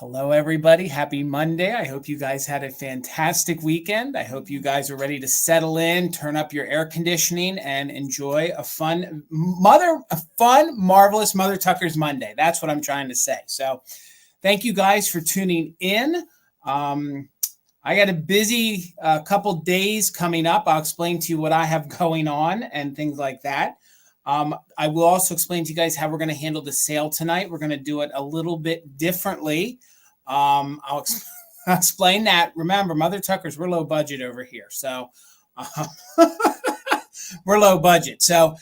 Hello, everybody. Happy Monday. I hope you guys had a fantastic weekend. I hope you guys are ready to settle in, turn up your air conditioning, and enjoy a fun, marvelous Mother Tucker's Monday. That's what I'm trying to say. So thank you guys for tuning in. I got a busy couple days coming up. I'll explain to you what I have going on and things like that. I will also explain to you guys how we're going to handle the sale tonight. We're going to do it a little bit differently. I'll explain that. Remember, Mother Tuckers, we're low budget over here. So we're low budget. So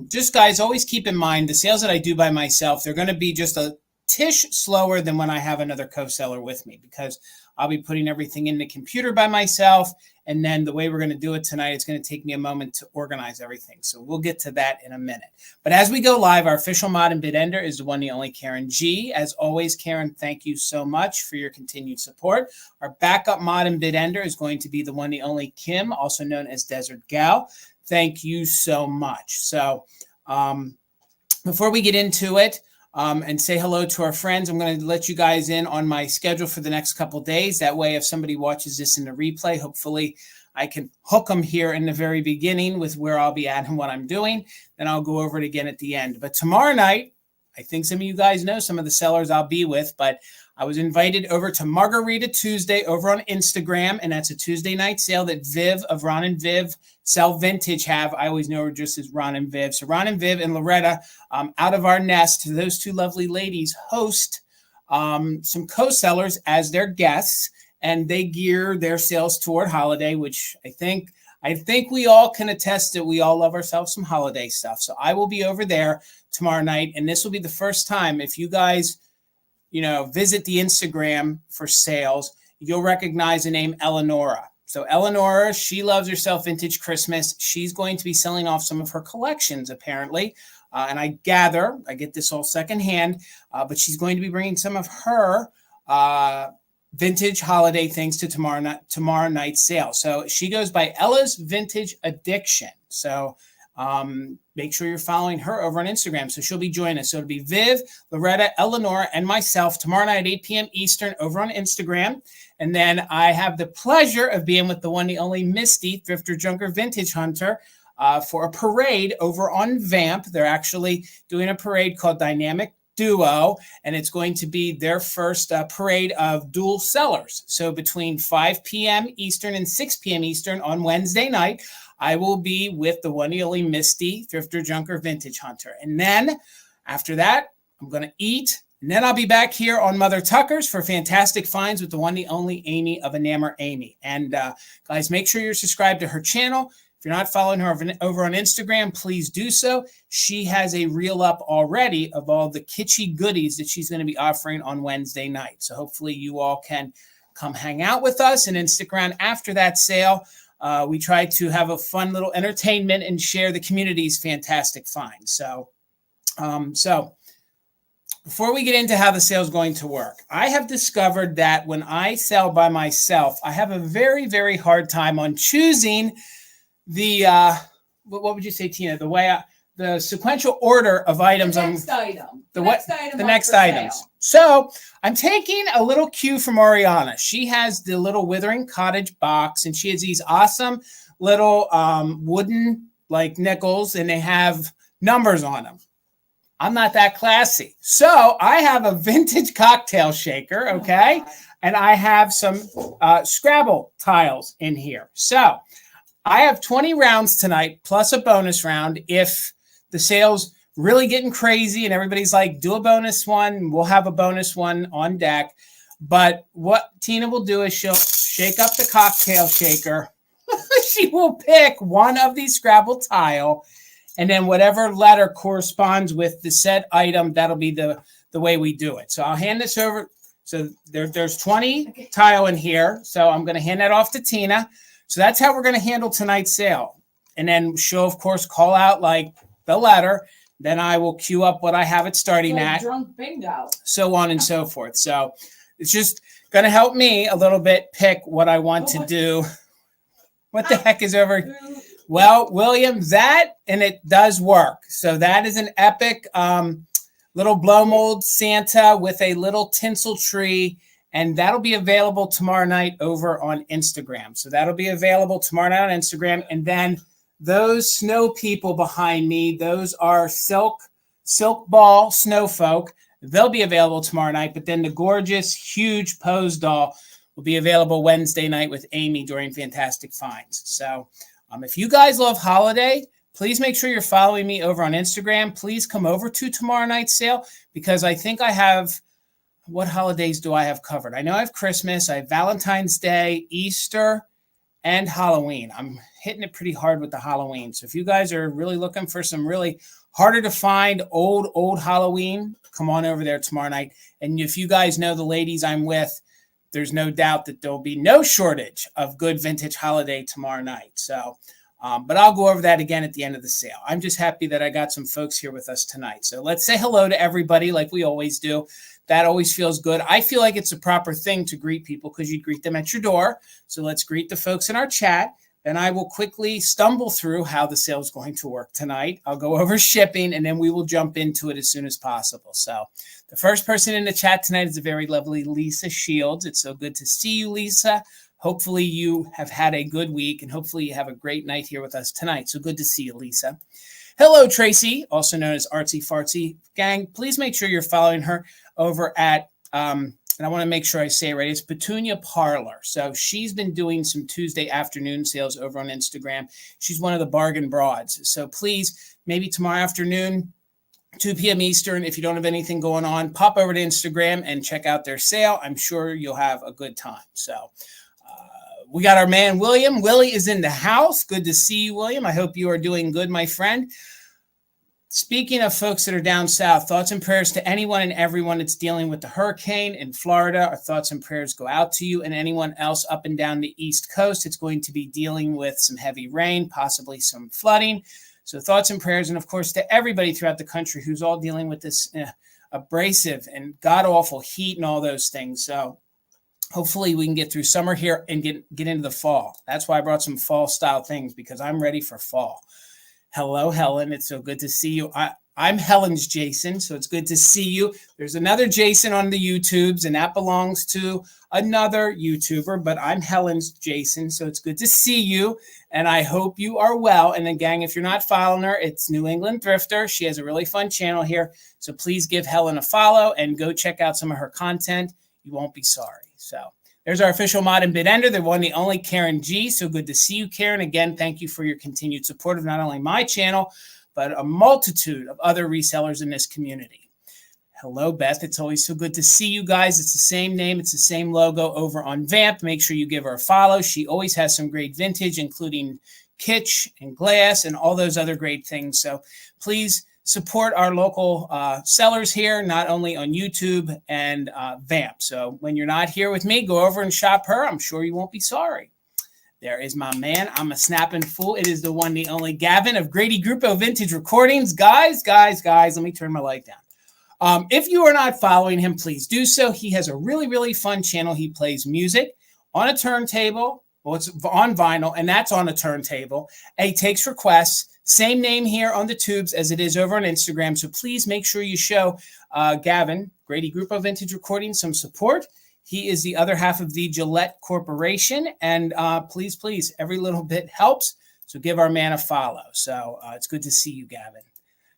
just guys, always keep in mind the sales that I do by myself, they're going to be just a tish slower than when I have another co-seller with me, because I'll be putting everything in the computer by myself. And then the way we're going to do it tonight, it's going to take me a moment to organize everything. So we'll get to that in a minute. But as we go live, our official mod and bid ender is the one, the only Karen G. As always, Karen, thank you so much for your continued support. Our backup mod and bid ender is going to be the one, the only Kim, also known as Desert Gal. Thank you so much. So before we get into it, and say hello to our friends, I'm going to let you guys in on my schedule for the next couple of days. That way, if somebody watches this in the replay, hopefully I can hook them here in the very beginning with where I'll be at and what I'm doing. Then I'll go over it again at the end. But tomorrow night, I think some of you guys know some of the sellers I'll be with, but I was invited over to Margarita Tuesday over on Instagram, and that's a Tuesday night sale that Viv of Ron and Viv Sell Vintage have. I always know her just as Ron and Viv. So Ron and Viv and Loretta, out of our nest, those two lovely ladies host some co-sellers as their guests, and they gear their sales toward holiday, which I think we all can attest that we all love ourselves some holiday stuff. So I will be over there tomorrow night, and this will be the first time, if you guys visit the Instagram for sales, you'll recognize the name Eleonora. So Eleonora, she loves herself vintage Christmas. She's going to be selling off some of her collections, apparently. And I get this all secondhand, but she's going to be bringing some of her vintage holiday things to tomorrow night's sale. So she goes by Ella's Vintage Addiction. So make sure you're following her over on Instagram. So she'll be joining us. So it'll be Viv, Loretta, Eleanor, and myself tomorrow night at 8 p.m. Eastern over on Instagram. And then I have the pleasure of being with the one, the only Misty, Thrifter, Junker, Vintage Hunter, for a parade over on Vamp. They're actually doing a parade called Dynamic Duo, and it's going to be their first parade of dual sellers. So between 5 p.m. Eastern and 6 p.m. Eastern on Wednesday night, I will be with the one, the only Misty, Thrifter, Junker, Vintage Hunter. And then after that, I'm going to eat. And then I'll be back here on Mother Tucker's for fantastic finds with the one, the only Amy of Enamor Amy. And guys, make sure you're subscribed to her channel. If you're not following her over on Instagram, please do so. She has a reel up already of all the kitschy goodies that she's going to be offering on Wednesday night. So hopefully you all can come hang out with us and then stick around after that sale. We try to have a fun little entertainment and share the community's fantastic finds. So before we get into how the sale is going to work, I have discovered that when I sell by myself, I have a very, very hard time on choosing the, what would you say, Tina? The sequential order of items. The next item. The next items. So I'm taking a little cue from Oriana. She has the little Withering Cottage box, and she has these awesome little wooden like nickels, and they have numbers on them. I'm not that classy. So I have a vintage cocktail shaker, okay? And I have some Scrabble tiles in here. So I have 20 rounds tonight, plus a bonus round. If the sale's really getting crazy and everybody's like, do a bonus one, we'll have a bonus one on deck. But what Tina will do is she'll shake up the cocktail shaker. She will pick one of these Scrabble tile, and then whatever letter corresponds with the said item, that'll be the way we do it. So I'll hand this over. So there's 20 tile in here. So I'm going to hand that off to Tina. So that's how we're going to handle tonight's sale. And then she'll, of course, call out like the letter. Then I will queue up what I have it starting at. Drunk bingo. So on and so forth. So it's just going to help me a little bit pick what I want to do. What the heck is over? Well, William, and it does work. So that is an epic little blow mold Santa with a little tinsel tree. And that'll be available tomorrow night over on Instagram. So that'll be available tomorrow night on Instagram. And then those snow people behind me, those are silk ball snow folk. They'll be available tomorrow night. But then the gorgeous, huge pose doll will be available Wednesday night with Amy during Fantastic Finds. So if you guys love holiday, please make sure you're following me over on Instagram. Please come over to tomorrow night's sale because I think I have, what holidays do I have covered? I know I have Christmas, I have Valentine's Day, Easter, and Halloween. I'm hitting it pretty hard with the Halloween. So if you guys are really looking for some really harder to find old Halloween, come on over there tomorrow night. And if you guys know the ladies I'm with, there's no doubt that there'll be no shortage of good vintage holiday tomorrow night. So, but I'll go over that again at the end of the sale. I'm just happy that I got some folks here with us tonight. So let's say hello to everybody like we always do. That always feels good. I feel like it's a proper thing to greet people because you greet them at your door. So let's greet the folks in our chat. Then I will quickly stumble through how the sale is going to work tonight. I'll go over shipping, and then we will jump into it as soon as possible. So the first person in the chat tonight is the very lovely Lisa Shields. It's so good to see you, Lisa. Hopefully you have had a good week, and hopefully you have a great night here with us tonight. So good to see you, Lisa. Hello, Tracy, also known as Artsy Fartsy. Gang, please make sure you're following her over at, and I want to make sure I say it right, it's Petunia Parlor. So she's been doing some Tuesday afternoon sales over on Instagram. She's one of the bargain broads. So please, maybe tomorrow afternoon, 2 p.m. Eastern, if you don't have anything going on, pop over to Instagram and check out their sale. I'm sure you'll have a good time. So we got our man, William. Willie is in the house. Good to see you, William. I hope you are doing good, my friend. Speaking of folks that are down south, thoughts and prayers to anyone and everyone that's dealing with the hurricane in Florida. Our thoughts and prayers go out to you and anyone else up and down the East Coast. It's going to be dealing with some heavy rain, possibly some flooding. So thoughts and prayers, and of course to everybody throughout the country who's all dealing with this abrasive and god-awful heat and all those things. So hopefully we can get through summer here and get into the fall. That's why I brought some fall-style things, because I'm ready for fall. Hello, Helen. It's so good to see you. I'm Helen's Jason, so it's good to see you. There's another Jason on the YouTubes, and that belongs to another YouTuber, but I'm Helen's Jason, so it's good to see you, and I hope you are well. And then, gang, if you're not following her, it's New England Thrifter. She has a really fun channel here, so please give Helen a follow and go check out some of her content. You won't be sorry. So there's our official mod and bid ender, the one, the only Karen G. So good to see you, Karen. Again, thank you for your continued support of not only my channel, but a multitude of other resellers in this community. Hello, Beth. It's always so good to see you guys. It's the same name. It's the same logo over on Vamp. Make sure you give her a follow. She always has some great vintage, including kitsch and glass and all those other great things. So please support our local sellers here, not only on YouTube and Vamp. So when you're not here with me, go over and shop her. I'm sure you won't be sorry. There is my man. I'm a snapping fool. It is the one, the only Gavin of Grady Gruppo Vintage Recordings. Guys, let me turn my light down. If you are not following him, please do so. He has a really, really fun channel. He plays music on a turntable. Well, it's on vinyl, and that's on a turntable. And he takes requests. Same name here on the tubes as it is over on Instagram. So please make sure you show Gavin, Grady Gruppo Vintage Recording, some support. He is the other half of the Gillette Corporation. And please, every little bit helps. So give our man a follow. So it's good to see you, Gavin.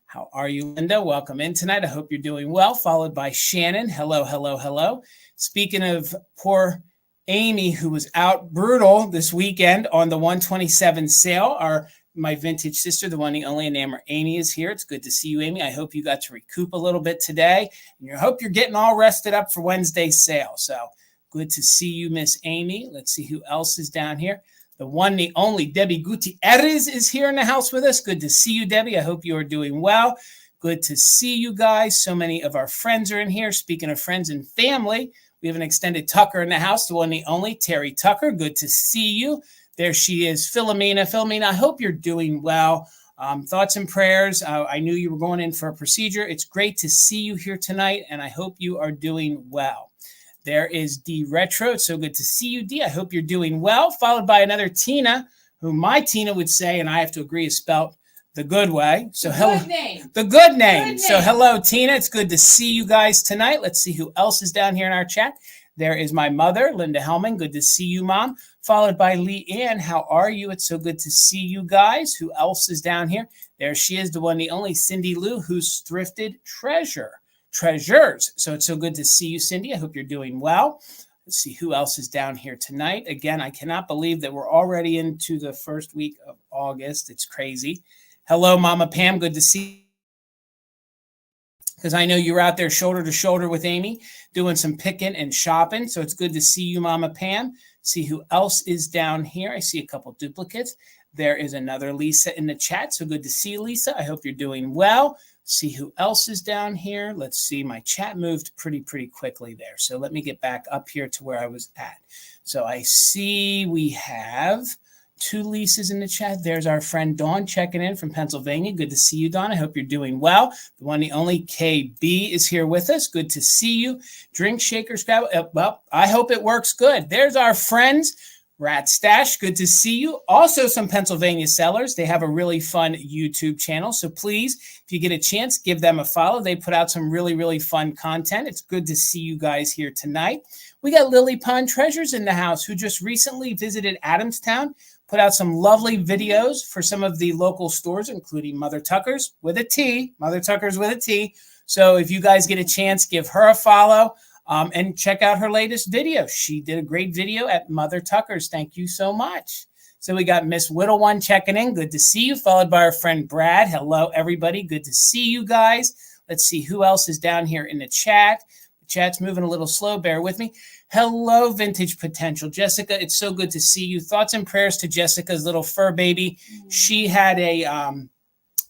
How are you, Linda? Welcome in tonight. I hope you're doing well. Followed by Shannon. Hello. Speaking of poor Amy, who was out brutal this weekend on the 127 sale, my vintage sister, the one, the only Enamour Amy, is here. It's good to see you, Amy. I hope you got to recoup a little bit today. And I hope you're getting all rested up for Wednesday's sale. So good to see you, Miss Amy. Let's see who else is down here. The one, the only Debbie Gutierrez is here in the house with us. Good to see you, Debbie. I hope you are doing well. Good to see you guys. So many of our friends are in here. Speaking of friends and family, we have an extended Tucker in the house, the one, the only Terry Tucker. Good to see you. There she is, Philomena. Philomena, I hope you're doing well. Thoughts and prayers. I knew you were going in for a procedure. It's great to see you here tonight, and I hope you are doing well. There is D Retro. It's so good to see you, D. I hope you're doing well. Followed by another Tina, who my Tina would say, and I have to agree, is spelled the good way. So hello, good name. The good name. Good So name. hello, Tina. It's good to see you guys tonight. Let's see who else is down here in our chat. There is my mother, Linda Hellman. Good to see you, Mom. Followed by Lee Ann. How are you? It's so good to see you guys. Who else is down here? There she is, the one, the only Cindy Lou, who's thrifted treasures. So it's so good to see you, Cindy. I hope you're doing well. Let's see who else is down here tonight. Again, I cannot believe that we're already into the first week of August. It's crazy. Hello, Mama Pam. Good to see you. Because I know you're out there shoulder to shoulder with Amy doing some picking and shopping. So it's good to see you, Mama Pam. See who else is down here. I see a couple duplicates. There is another Lisa in the chat. So good to see you, Lisa. I hope you're doing well. See who else is down here. Let's see. My chat moved pretty quickly there. So let me get back up here to where I was at. So I see we have 2 Lisas in the chat. There's our friend Dawn checking in from Pennsylvania. Good to see you, Dawn. I hope you're doing well. The one, the only KB is here with us. Good to see you. Drink Shaker Scrabble. Well, I hope it works good. There's our friends. Rat Stash, good to see you. Also some Pennsylvania sellers. They have a really fun YouTube channel. So please, if you get a chance, give them a follow. They put out some really fun content. It's good to see you guys here tonight. We got Lily Pond Treasures in the house who just recently visited Adamstown, put out some lovely videos for some of the local stores, including Mother Tucker's with a T, Mother Tucker's with a T. So if you guys get a chance, give her a follow. And check out her latest video. She did a great video at Mother Tucker's. Thank you so much. So we got Miss Whittle One checking in. Good to see you. Followed by our friend Brad. Hello, everybody. Good to see you guys. Let's see who else is down here in the chat. The chat's moving a little slow. Bear with me. Hello, Vintage Potential. Jessica, it's so good to see you. Thoughts and prayers to Jessica's little fur baby. She had a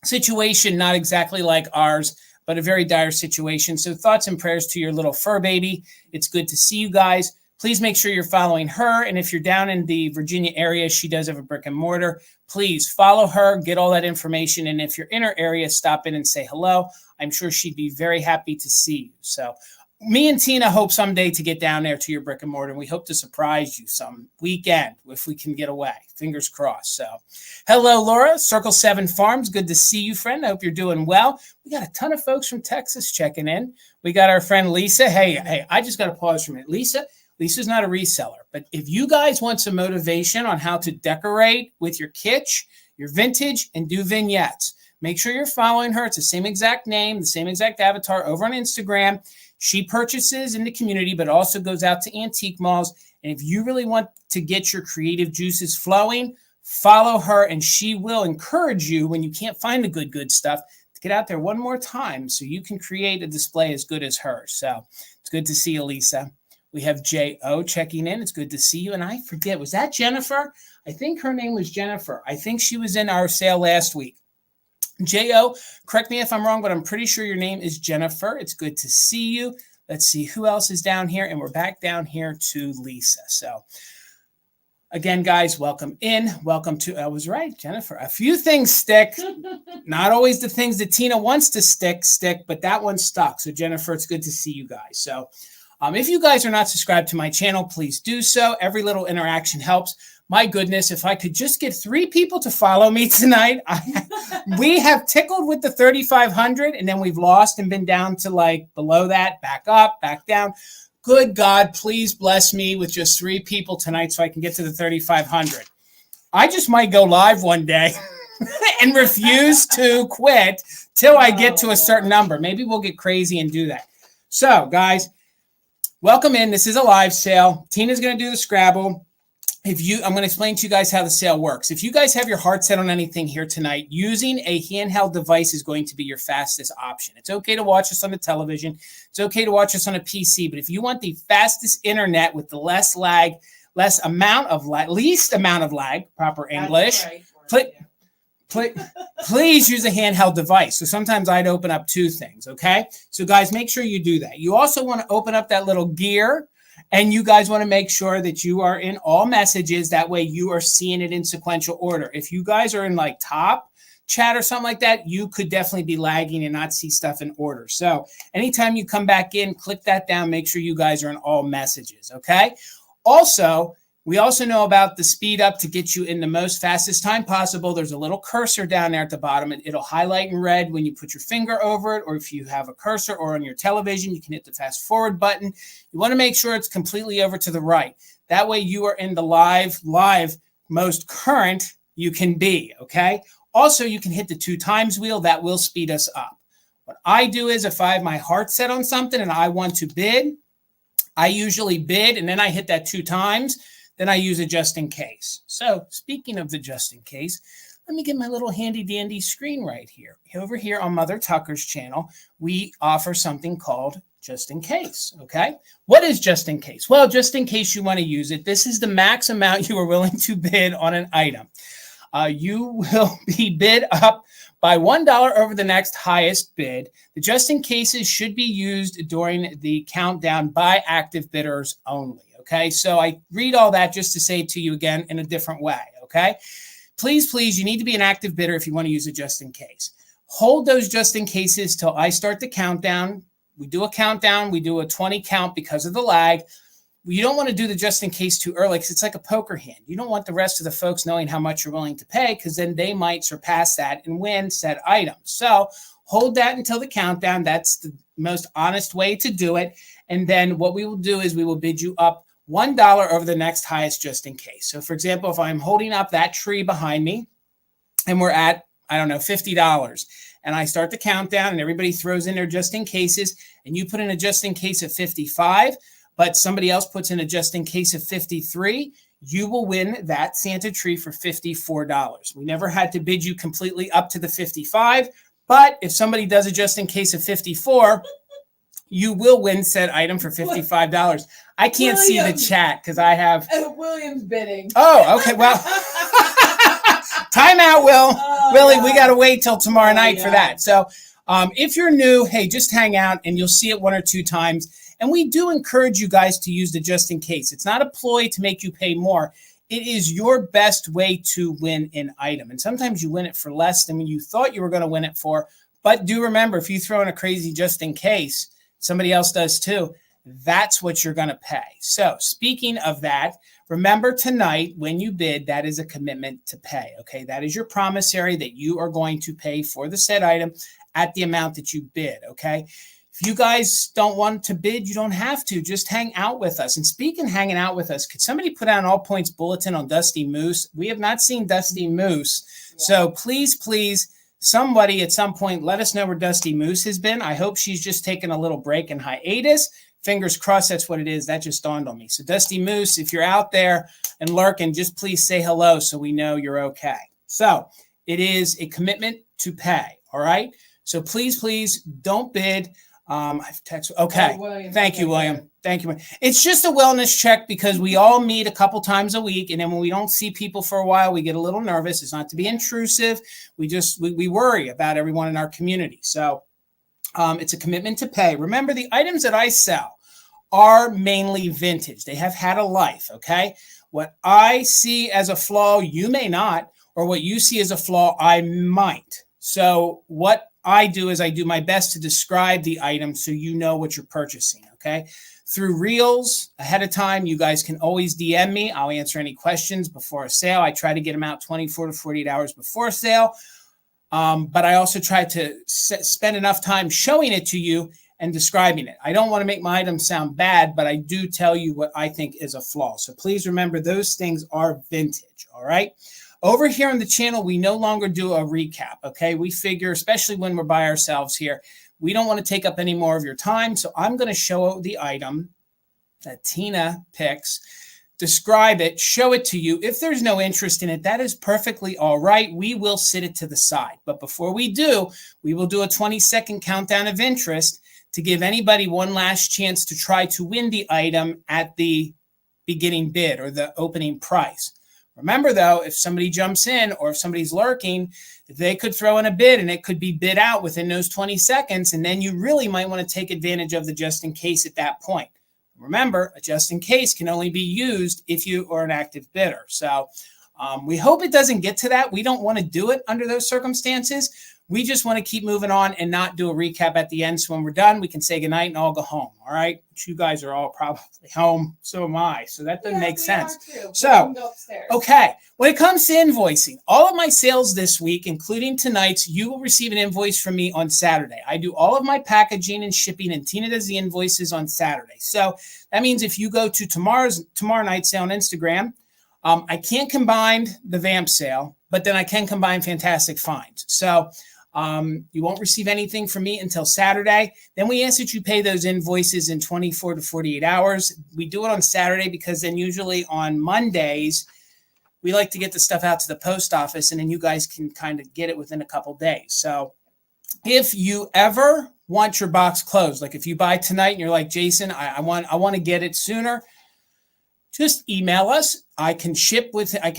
situation not exactly like ours, but a very dire situation. So thoughts and prayers to your little fur baby. It's good to see you guys. Please make sure you're following her. And if you're down in the Virginia area, she does have a brick and mortar. Please follow her, get all that information. And if you're in her area, stop in and say hello. I'm sure she'd be very happy to see you. So me and Tina hope someday to get down there to your brick and mortar. And we hope to surprise you some weekend if we can get away. Fingers crossed. So hello, Laura, Circle 7 Farms. Good to see you, friend. I hope you're doing well. We got a ton of folks from Texas checking in. We got our friend Lisa. Hey, I just got to pause for a minute. Lisa's not a reseller, but if you guys want some motivation on how to decorate with your kitsch, your vintage, and do vignettes, make sure you're following her. It's the same exact name, the same exact avatar over on Instagram. She purchases in the community, but also goes out to antique malls. And if you really want to get your creative juices flowing, follow her, and she will encourage you when you can't find the good stuff to get out there one more time so you can create a display as good as hers. So it's good to see you, Lisa. We have J.O. checking in. It's good to see you. And I forget, was that Jennifer? I think her name was Jennifer. I think she was in our sale last week. J.O., correct me if I'm wrong, but I'm pretty sure your name is Jennifer. It's good to see you. Let's see who else is down here. And we're back down here to Lisa. So again, guys, welcome in. Welcome to, I was right, Jennifer. A few things stick. Not always the things that Tina wants to stick, but that one stuck. So Jennifer, it's good to see you guys. So if you guys are not subscribed to my channel, please do so. Every little interaction helps. My goodness, if I could just get 3 people to follow me tonight. We have tickled with the 3,500, and then we've lost and been down to like below that, back up, back down. Good God, please bless me with just 3 people tonight so I can get to the 3,500. I just might go live one day and refuse to quit till I get to a certain number. Maybe we'll get crazy and do that. So, guys, welcome in. This is a live sale. Tina's going to do the Scrabble. I'm going to explain to you guys how the sale works. If you guys have your heart set on anything here tonight, using a handheld device is going to be your fastest option. It's okay to watch us on the television. It's okay to watch us on a PC. But if you want the fastest internet with the least amount of lag, proper English, please use a handheld device. So sometimes I'd open up 2 things, okay? So guys, make sure you do that. You also want to open up that little gear, and you guys want to make sure that you are in all messages. That way you are seeing it in sequential order. If you guys are in like top chat or something like that, you could definitely be lagging and not see stuff in order. So anytime you come back in, click that down, make sure you guys are in all messages, okay? Also, We also know about the speed up to get you in the most fastest time possible. There's a little cursor down there at the bottom, and it'll highlight in red when you put your finger over it, or if you have a cursor or on your television, you can hit the fast forward button. You want to make sure it's completely over to the right. That way you are in the live most current you can be, okay? Also, you can hit the 2 times wheel. That will speed us up. What I do is if I have my heart set on something and I want to bid, I usually bid and then I hit that 2 times. Then I use a just in case. So speaking of the just in case, let me get my little handy dandy screen right here. Over here on Mother Tucker's channel, we offer something called just in case, okay? What is just in case? Well, just in case you want to use it, this is the max amount you are willing to bid on an item. You will be bid up by $1 over the next highest bid. The just in cases should be used during the countdown by active bidders only. Okay, so I read all that just to say it to you again in a different way, okay? Please, you need to be an active bidder if you want to use it just in case. Hold those just in cases till I start the countdown. We do a countdown. We do a 20 count because of the lag. You don't want to do the just in case too early because it's like a poker hand. You don't want the rest of the folks knowing how much you're willing to pay because then they might surpass that and win said item. So hold that until the countdown. That's the most honest way to do it. And then what we will do is we will bid you up $1 over the next highest just in case. So for example, if I'm holding up that tree behind me and we're at, I don't know, $50 and I start the countdown and everybody throws in their just in cases and you put in a just in case of 55, but somebody else puts in a just in case of 53, you will win that Santa tree for $54. We never had to bid you completely up to the 55, but if somebody does a just in case of 54, you will win said item for $55. I can't see the chat because I have William's bidding. Oh, okay. Well, time out, Will. Willie, we got to wait till tomorrow night for that. So if you're new, hey, just hang out and you'll see it 1 or 2 times. And we do encourage you guys to use the just in case. It's not a ploy to make you pay more. It is your best way to win an item. And sometimes you win it for less than you thought you were going to win it for. But do remember, if you throw in a crazy just in case, somebody else does too, that's what you're going to pay. So speaking of that, remember tonight when you bid, that is a commitment to pay. Okay, that is your promissory that you are going to pay for the said item at the amount that you bid. Okay, if you guys don't want to bid, you don't have to. Just hang out with us. And speaking of hanging out with us, could somebody put out an all points bulletin on Dusty Moose? We have not seen Dusty Moose. So please, somebody at some point, let us know where Dusty Moose has been. I hope she's just taken a little break and hiatus. Fingers crossed that's what it is. That just dawned on me. So Dusty Moose, if you're out there and lurking, just please say hello so we know you're okay. So it is a commitment to pay. All right. So please don't bid. I've texted. Okay. William, Thank you, William. Thank you. It's just a wellness check because we all meet a couple times a week. And then when we don't see people for a while, we get a little nervous. It's not to be intrusive. We worry about everyone in our community. So it's a commitment to pay. Remember, the items that I sell are mainly vintage. They have had a life, okay? What I see as a flaw, you may not, or what you see as a flaw, I might. So what I do is I do my best to describe the item so you know what you're purchasing, okay? Through reels ahead of time, you guys can always DM me. I'll answer any questions before a sale. I try to get them out 24 to 48 hours before a sale. But I also try to spend enough time showing it to you and describing it. I don't want to make my items sound bad, but I do tell you what I think is a flaw. So please remember those things are vintage, all right? Over here on the channel, we no longer do a recap, okay? We figure, especially when we're by ourselves here, we don't want to take up any more of your time. So I'm going to show the item that Tina picks, describe it, show it to you. If there's no interest in it, that is perfectly all right. We will sit it to the side. But before we do, we will do a 20-second countdown of interest to give anybody one last chance to try to win the item at the beginning bid or the opening price. Remember, though, if somebody jumps in or if somebody's lurking, they could throw in a bid and it could be bid out within those 20 seconds. And then you really might want to take advantage of the just in case at that point. Remember, a just in case can only be used if you are an active bidder. So we hope it doesn't get to that. We don't want to do it under those circumstances. We just want to keep moving on and not do a recap at the end. So when we're done, we can say goodnight and all go home. All right. You guys are all probably home. So am I. So that doesn't make sense. So, okay. When it comes to invoicing, all of my sales this week, including tonight's, you will receive an invoice from me on Saturday. I do all of my packaging and shipping, and Tina does the invoices on Saturday. So that means if you go to tomorrow night's sale on Instagram, I can't combine the Vamp sale, but then I can combine Fantastic Finds. So you won't receive anything from me until Saturday. Then we ask that you pay those invoices in 24 to 48 hours. We do it on Saturday because then usually on Mondays, we like to get the stuff out to the post office, and then you guys can kind of get it within a couple days. So if you ever want your box closed, like if you buy tonight and you're like, Jason, I want to get it sooner, just email us. I can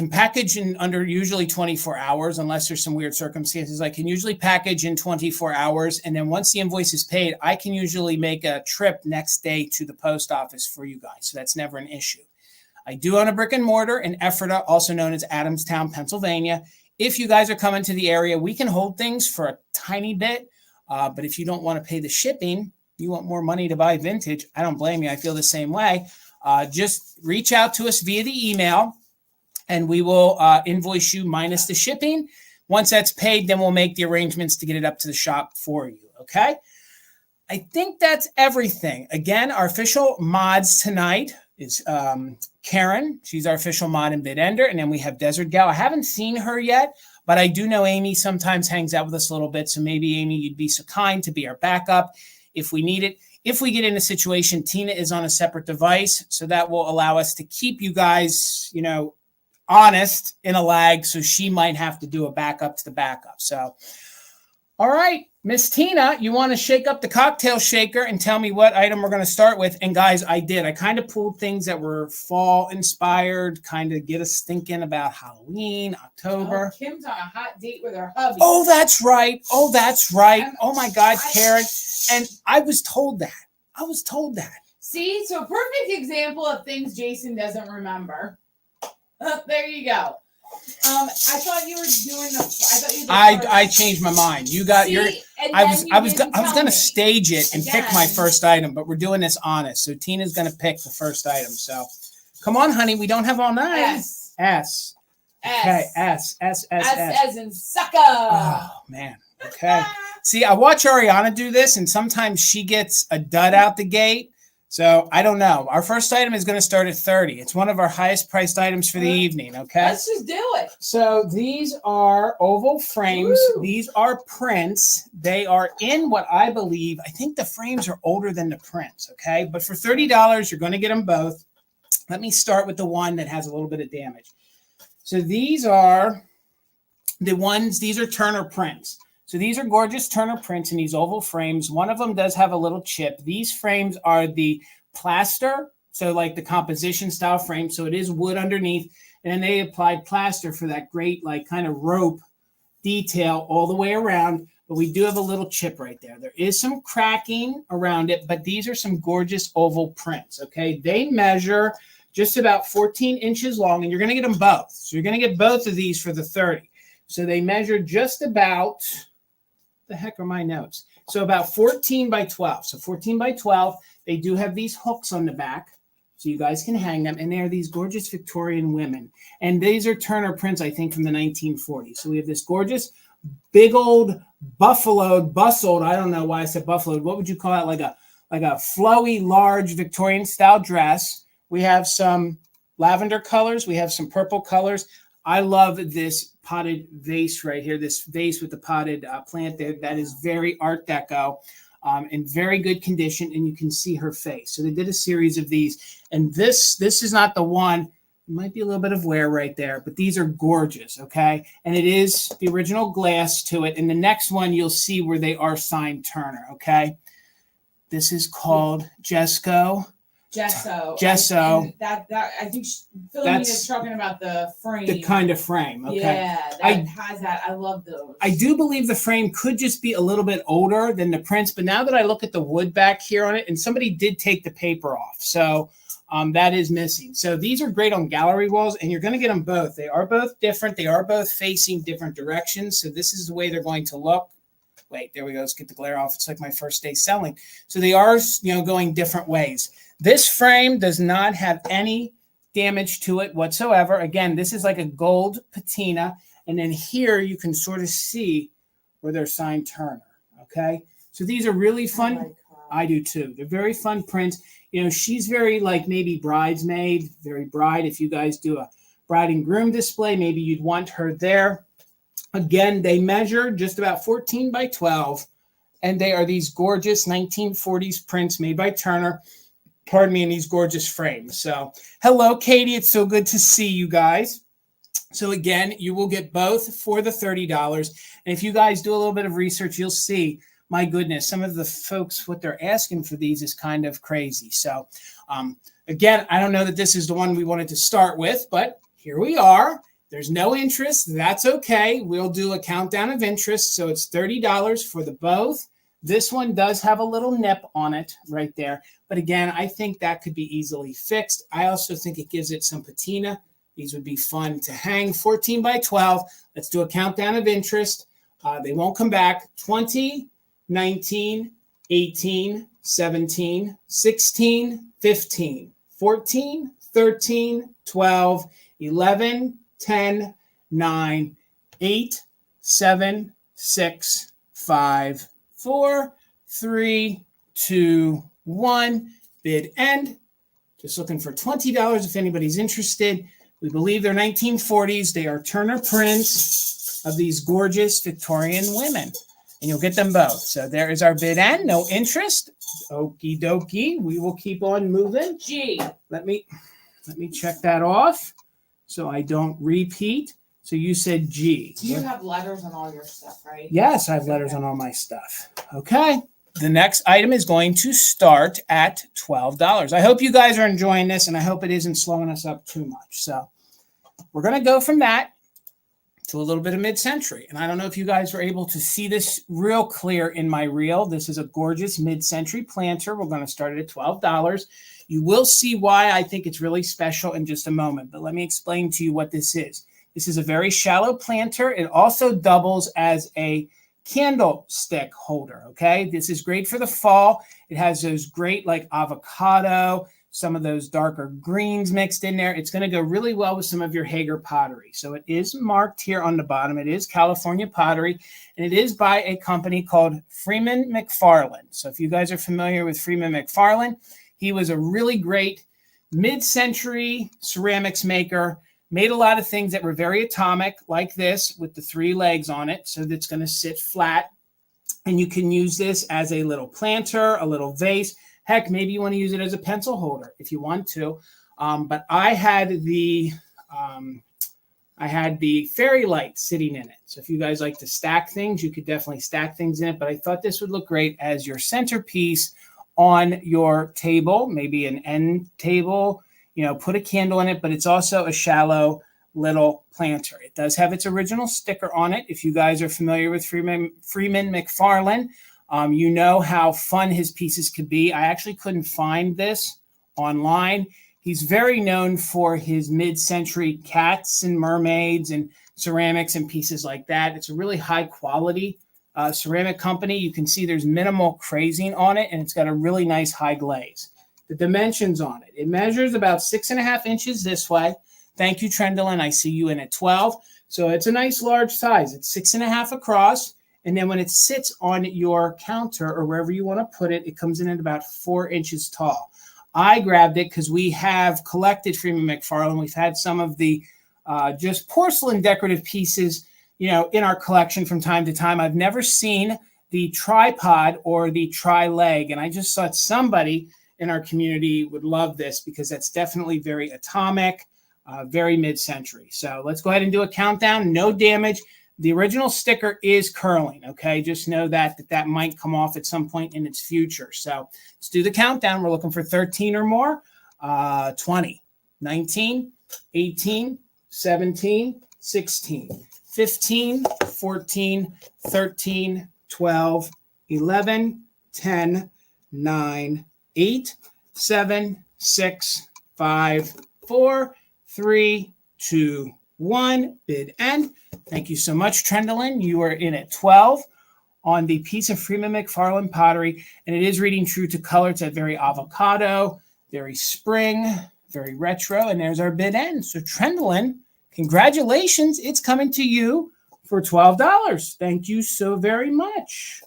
package in under usually 24 hours, unless there's some weird circumstances. I can usually package in 24 hours. And then once the invoice is paid, I can usually make a trip next day to the post office for you guys. So that's never an issue. I do own a brick and mortar in Ephrata, also known as Adamstown, Pennsylvania. If you guys are coming to the area, we can hold things for a tiny bit. But if you don't want to pay the shipping, you want more money to buy vintage, I don't blame you. I feel the same way. Just reach out to us via the email, and we will invoice you minus the shipping. Once that's paid, then we'll make the arrangements to get it up to the shop for you, okay? I think that's everything. Again, our official mods tonight is Karen. She's our official mod and bid ender, and then we have Desert Gal. I haven't seen her yet, but I do know Amy sometimes hangs out with us a little bit, so maybe, Amy, you'd be so kind to be our backup if we need it. If we get in a situation, Tina is on a separate device, so that will allow us to keep you guys, honest in a lag, so she might have to do a backup to the backup. So, all right, Miss Tina, you want to shake up the cocktail shaker and tell me what item we're going to start with? And guys, I did. I kind of pulled things that were fall-inspired, kind of get us thinking about Halloween, October. Oh, Kim's on a hot date with her hubby. Oh, that's right. Oh, my God, Karen. And I was told that. See, so perfect example of things Jason doesn't remember. There you go. I thought you were doing the. I changed my mind. You got your. I was going to stage it and pick my first item, but we're doing this honest. So Tina's going to pick the first item. So, come on, honey. We don't have all night. S. Okay. S as in sucker. Oh man. Okay. See, I watch Ariana do this, and sometimes she gets a dud out the gate. So I don't know. Our first item is going to start at 30. It's one of our highest priced items for the evening. Okay. Let's just do it. So these are oval frames. Woo. These are prints. They are in what I believe. I think the frames are older than the prints. Okay. But for $30, you're going to get them both. Let me start with the one that has a little bit of damage. So these are the ones. These are Turner prints. So these are gorgeous Turner prints in these oval frames. One of them does have a little chip. These frames are the plaster, so like the composition style frame. So it is wood underneath. And then they applied plaster for that great like kind of rope detail all the way around. But we do have a little chip right there. There is some cracking around it, but these are some gorgeous oval prints, okay? They measure just about 14 inches long, and you're going to get them both. So you're going to get both of these for the 30. So they measure just about... the heck are my notes? So about 14 by 12. So 14 by 12, they do have these hooks on the back, so you guys can hang them. And they're these gorgeous Victorian women. And these are Turner prints, I think, from the 1940s. So we have this gorgeous, big old bustled, I don't know why I said buffaloed. What would you call it? Like a flowy, large Victorian style dress. We have some lavender colors. We have some purple colors. I love this potted vase right here, this vase with the potted plant there. That is very Art Deco in very good condition, and you can see her face. So they did a series of these, and this is not the one. It might be a little bit of wear right there, but these are gorgeous, okay? And it is the original glass to it. And the next one, you'll see where they are signed Turner, okay? This is called Gesso. And that I think Philomena is talking about the frame. The kind of frame, okay. Yeah, that has that. I love those. I do believe the frame could just be a little bit older than the prints, but now that I look at the wood back here on it, and somebody did take the paper off, so that is missing. So these are great on gallery walls, and you're going to get them both. They are both different. They are both facing different directions, so this is the way they're going to look Wait, there we go. Let's get the glare off. It's like my first day selling. So they are, going different ways. This frame does not have any damage to it whatsoever. Again, this is like a gold patina. And then here you can sort of see where they're signed Turner. Okay. So these are really fun. Oh, I do too. They're very fun prints. She's very like maybe bridesmaid, very bride. If you guys do a bride and groom display, maybe you'd want her there. Again, they measure just about 14 by 12, and they are these gorgeous 1940s prints made by Turner, in these gorgeous frames. So, hello, Katie. It's so good to see you guys. So, again, you will get both for the $30. And if you guys do a little bit of research, you'll see, my goodness, some of the folks, what they're asking for these is kind of crazy. So, again, I don't know that this is the one we wanted to start with, but here we are. There's no interest. That's okay. We'll do a countdown of interest. So it's $30 for the both. This one does have a little nip on it right there. But again, I think that could be easily fixed. I also think it gives it some patina. These would be fun to hang. 14 by 12. Let's do a countdown of interest. They won't come back. 20, 19, 18, 17, 16, 15, 14, 13, 12, 11, 10, 9, 8, 7, 6, 5, 4, 3, 2, 1. Bid end. Just looking for $20 if anybody's interested. We believe they're 1940s. They are Turner prints of these gorgeous Victorian women. And you'll get them both. So there is our bid end. No interest. Okie dokie. We will keep on moving. G. Let me check that off so I don't repeat. So you said G. You have letters on all your stuff, right? Yes, I have letters on all my stuff. Okay. The next item is going to start at $12. I hope you guys are enjoying this, and I hope it isn't slowing us up too much. So we're going to go from that to a little bit of mid-century. And I don't know if you guys were able to see this real clear in my reel. This is a gorgeous mid-century planter. We're going to start it at $12. You will see why I think it's really special in just a moment, but let me explain to you what this is. This is a very shallow planter. It also doubles as a candlestick holder, okay? This is great for the fall. It has those great like avocado, some of those darker greens mixed in there. It's going to go really well with some of your Hager pottery. So it is marked here on the bottom. It is California pottery, and it is by a company called Freeman McFarland. So if you guys are familiar with Freeman McFarland, he was a really great mid-century ceramics maker, made a lot of things that were very atomic, like this with the 3 legs on it. So that's going to sit flat. And you can use this as a little planter, a little vase. Heck, maybe you want to use it as a pencil holder if you want to. But I had the fairy light sitting in it. So if you guys like to stack things, you could definitely stack things in it. But I thought this would look great as your centerpiece on your table, maybe an end table. Put a candle in it, but it's also a shallow little planter. It does have its original sticker on it. If you guys are familiar with Freeman McFarland, you know how fun his pieces could be. I actually couldn't find this online. He's very known for his mid-century cats and mermaids and ceramics and pieces like that. It's a really high quality ceramic company. You can see there's minimal crazing on it, and it's got a really nice high glaze. The dimensions on it. It measures about 6.5 inches this way. Thank you, Trendlin. I see you in at 12. So it's a nice large size. It's 6.5 across. And then when it sits on your counter or wherever you want to put it, it comes in at about 4 inches tall. I grabbed it because we have collected Freeman McFarland. We've had some of the just porcelain decorative pieces, in our collection from time to time. I've never seen the tripod or the tri-leg. And I just thought somebody in our community would love this because that's definitely very atomic, very mid-century. So let's go ahead and do a countdown. No damage. The original sticker is curling, okay? Just know that might come off at some point in its future. So let's do the countdown. We're looking for 13 or more. 20, 19, 18, 17, 16, 15, 14, 13, 12, 11, 10, 9, 8, 7, 6, 5, 4, 3, 2, 1. Bid end. Thank you so much, Trendlin. You are in at 12 on the piece of Freeman McFarland pottery, and it is reading true to color. It's a very avocado, very spring, very retro, and there's our bid end. So Trendlin, congratulations. It's coming to you for $12. Thank you so very much.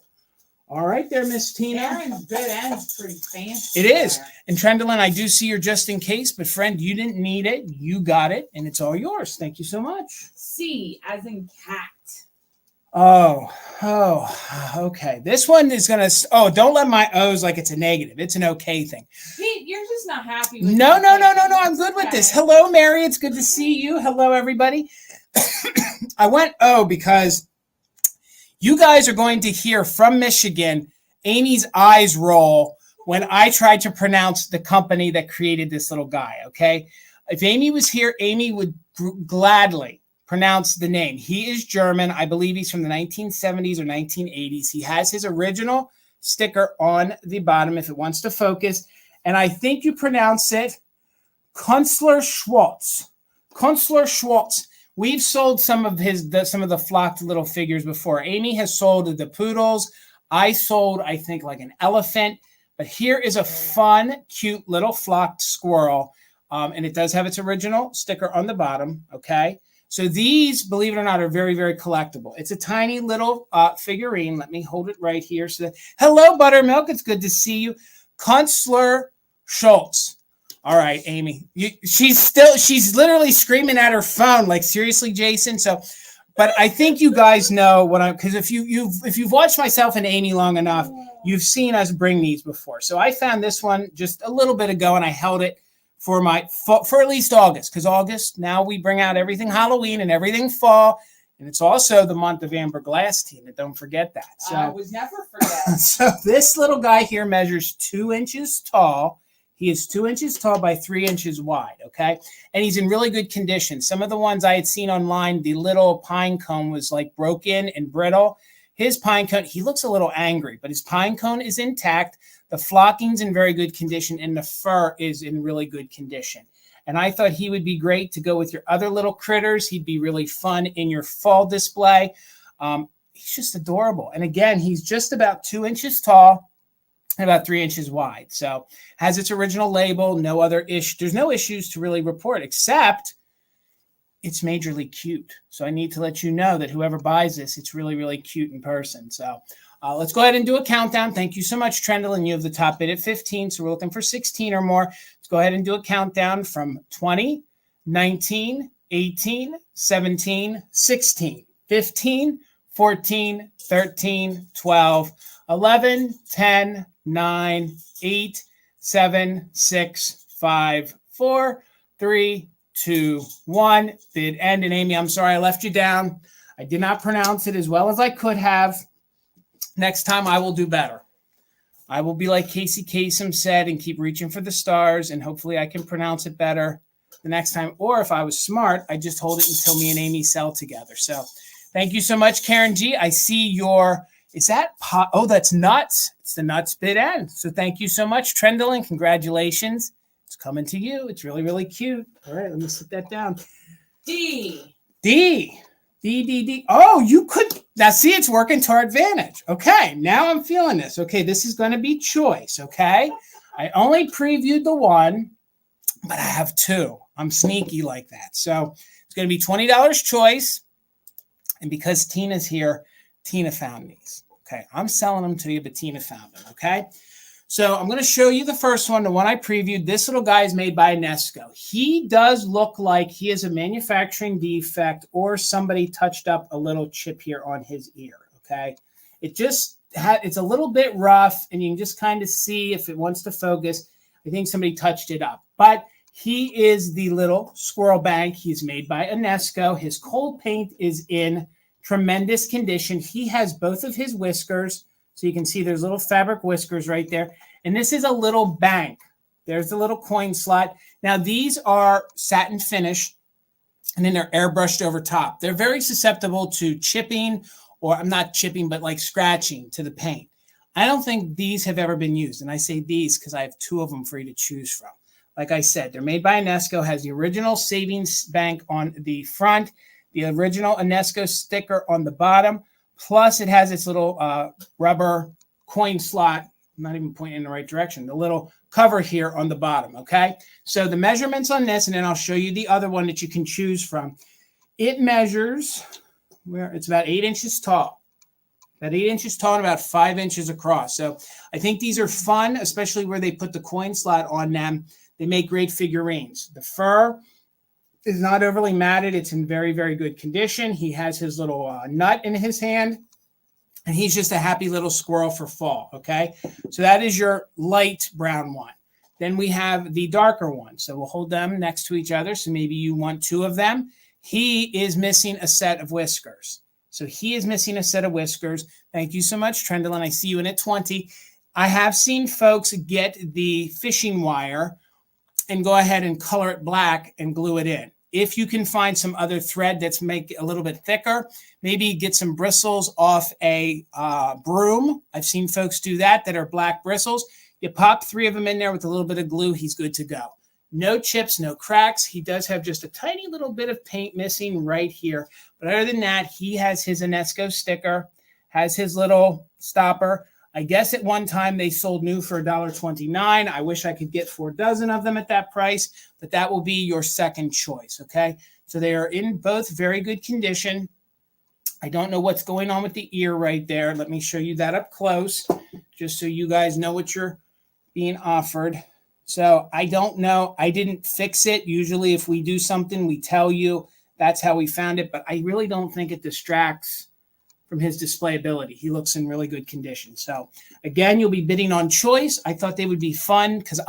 All right there, Miss Tina. Aaron's bid end's pretty fancy. It is. And Trendlin, I do see your just in case, but friend, you didn't need it. You got it, and it's all yours. Thank you so much. C as in cat. Oh, okay. This one is going to, don't let my O's like it's a negative. It's an okay thing. Pete, you're just not happy with No. I'm good with this. Hello, Mary. It's good to see you. Hello, everybody. I went O because you guys are going to hear from Michigan, Amy's eyes roll when I tried to pronounce the company that created this little guy, okay? If Amy was here, Amy would gladly pronounce the name. He is German. I believe he's from the 1970s or 1980s. He has his original sticker on the bottom if it wants to focus. And I think you pronounce it Künstler Schwartz. Künstler Schwartz. We've sold some of the flocked little figures before. Amy has sold the poodles. I sold, I think, like an elephant. But here is a fun, cute little flocked squirrel. And it does have its original sticker on the bottom, okay? So these, believe it or not, are very, very collectible. It's a tiny little figurine. Let me hold it right here. Hello, Buttermilk. It's good to see you. Künstler Schultz. All right, Amy. She's literally screaming at her phone, like, seriously, Jason. So, but I think you guys know what because if you've watched myself and Amy long enough, you've seen us bring these before. So I found this one just a little bit ago, and I held it for at least August, because August, now we bring out everything Halloween and everything fall, and it's also the month of Amber Glass, Tina. Don't forget that. So I would never forget. So this little guy here measures 2 inches tall. He is 2 inches tall by 3 inches wide, okay? And he's in really good condition. Some of the ones I had seen online, the little pine cone was like broken and brittle. His pine cone, he looks a little angry, but his pine cone is intact. The flocking's in very good condition, and the fur is in really good condition. And I thought he would be great to go with your other little critters. He'd be really fun in your fall display. He's just adorable. And again, he's just about 2 inches tall and about 3 inches wide. So has its original label, no other issue. There's no issues to really report, except it's majorly cute. So I need to let you know that whoever buys this, it's really, really cute in person. So let's go ahead and do a countdown. Thank you so much, Trendle. You have the top bid at 15. So we're looking for 16 or more. Let's go ahead and do a countdown from 20, 19, 18, 17, 16, 15, 14, 13, 12, 11, 10, 9, 8, 7, 6, 5, 4, 3, 2, 1. Bid end. And Amy, I'm sorry I left you down. I did not pronounce it as well as I could have. Next time I will do better. I will be like Casey Kasem said and keep reaching for the stars, and hopefully I can pronounce it better the next time. Or if I was smart, I just hold it until me and Amy sell together. So thank you so much, Karen G. I see your, is that pot? Oh, that's nuts. It's the nuts bid end. So thank you so much, Trendle, and congratulations. It's coming to you. It's really, really cute. All right, let me sit that down. D. Oh, you could. Now, see, it's working to our advantage. Okay, now I'm feeling this. Okay, this is going to be choice, okay? I only previewed the one, but I have two. I'm sneaky like that. So it's going to be $20 choice. And because Tina's here, Tina found these. Okay, I'm selling them to you, but Tina found them, okay? So I'm going to show you the first one, the one I previewed. This little guy is made by Nesco. He does look like he has a manufacturing defect or somebody touched up a little chip here on his ear, okay? It's a little bit rough, and you can just kind of see if it wants to focus. I think somebody touched it up. But he is the little squirrel bank. He's made by Nesco. His cold paint is in tremendous condition. He has both of his whiskers. So you can see there's little fabric whiskers right there. And this is a little bank. There's the little coin slot. Now, these are satin finish, and then they're airbrushed over top. They're very susceptible to chipping, or I'm not chipping, but like scratching to the paint. I don't think these have ever been used. And I say these because I have two of them for you to choose from. Like I said, they're made by Nesco, has the original savings bank on the front, the original Nesco sticker on the bottom, Plus it has its little rubber coin slot. I'm not even pointing in the right direction. The little cover here on the bottom, okay? So the measurements on this, and then I'll show you the other one that you can choose from. It measures, where it's about 8 inches tall. About 8 inches tall and about 5 inches across. So I think these are fun, especially where they put the coin slot on them. They make great figurines. The fur is not overly matted. It's in very, very good condition. He has his little nut in his hand, and he's just a happy little squirrel for fall, okay? So that is your light brown one. Then we have the darker one. So we'll hold them next to each other. So maybe you want 2 of them. He is missing a set of whiskers. So he is missing a set of whiskers. Thank you so much, Trendlin. I see you in at 20. I have seen folks get the fishing wire and go ahead and color it black and glue it in. If you can find some other thread that's make it a little bit thicker, maybe get some bristles off a broom. I've seen folks do that are black bristles. You pop 3 of them in there with a little bit of glue, he's good to go. No chips, no cracks. He does have just a tiny little bit of paint missing right here. But other than that, he has his UNESCO sticker, has his little stopper. I guess at one time they sold new for $1.29. I wish I could get 4 dozen of them at that price, but that will be your second choice, okay? So they are in both very good condition. I don't know what's going on with the ear right there. Let me show you that up close, just so you guys know what you're being offered. So I don't know. I didn't fix it. Usually if we do something, we tell you that's how we found it, but I really don't think it distracts from his display ability. He looks in really good condition. So again, you'll be bidding on choice. I thought they would be fun because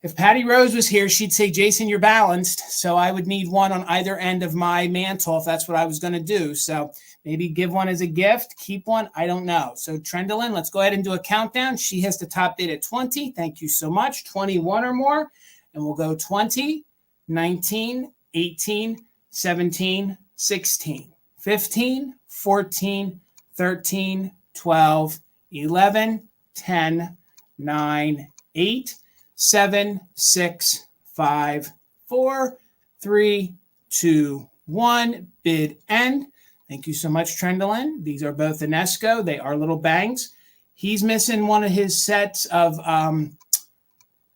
if Patty Rose was here, she'd say, Jason, you're balanced. So I would need one on either end of my mantle if that's what I was going to do. So maybe give one as a gift, keep one. I don't know. So Trendlin, let's go ahead and do a countdown. She has the top bid at 20. Thank you so much. 21 or more. And we'll go 20, 19, 18, 17, 16, 15, 14, 13, 12, 11, 10, 9, 8, 7, 6, 5, 4, 3, 2, 1. Bid end. Thank you so much, Trendlin. These are both UNESCO. They are little bangs. He's missing one of his sets of,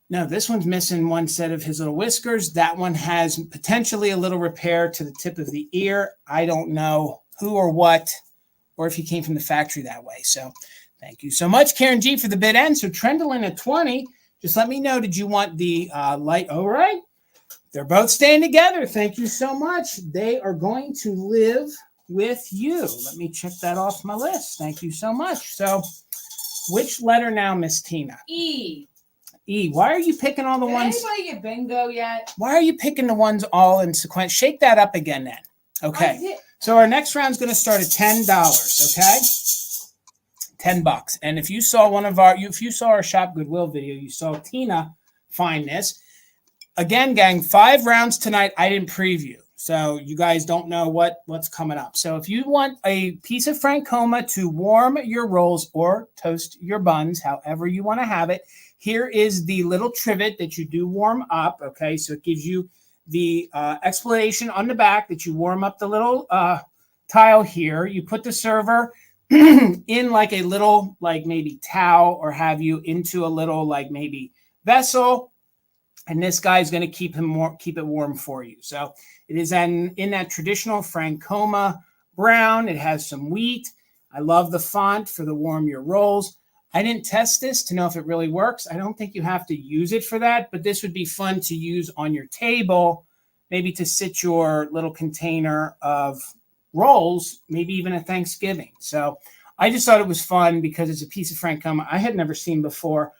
no, this one's missing one set of his little whiskers. That one has potentially a little repair to the tip of the ear. I don't know who or what, or if he came from the factory that way. So thank you so much, Karen G, for the bid end. So Trendlin at 20. Just let me know, did you want the light? All right. They're both staying together. Thank you so much. They are going to live with you. Let me check that off my list. Thank you so much. So which letter now, Miss Tina? E. E. Why are you picking all the ones? Did anybody get bingo yet? Why are you picking the ones all in sequence? Shake that up again then. Okay. So our next round is going to start at $10, okay? $10. And if you saw our Shop Goodwill video, you saw Tina find this. Again, gang, 5 rounds tonight. I didn't preview. So you guys don't know what's coming up. So if you want a piece of Francoma to warm your rolls or toast your buns, however you want to have it, here is the little trivet that you do warm up, okay? So it gives you the explanation on the back that you warm up the little tile here. You put the server in like a little, like maybe towel or have you into a little like maybe vessel. And this guy is going to keep it warm for you. So it is in that traditional Francoma brown. It has some wheat. I love the font for the warm your rolls. I didn't test this to know if it really works. I don't think you have to use it for that, but this would be fun to use on your table, maybe to sit your little container of rolls, maybe even at Thanksgiving. So I just thought it was fun because it's a piece of Francoma I had never seen before.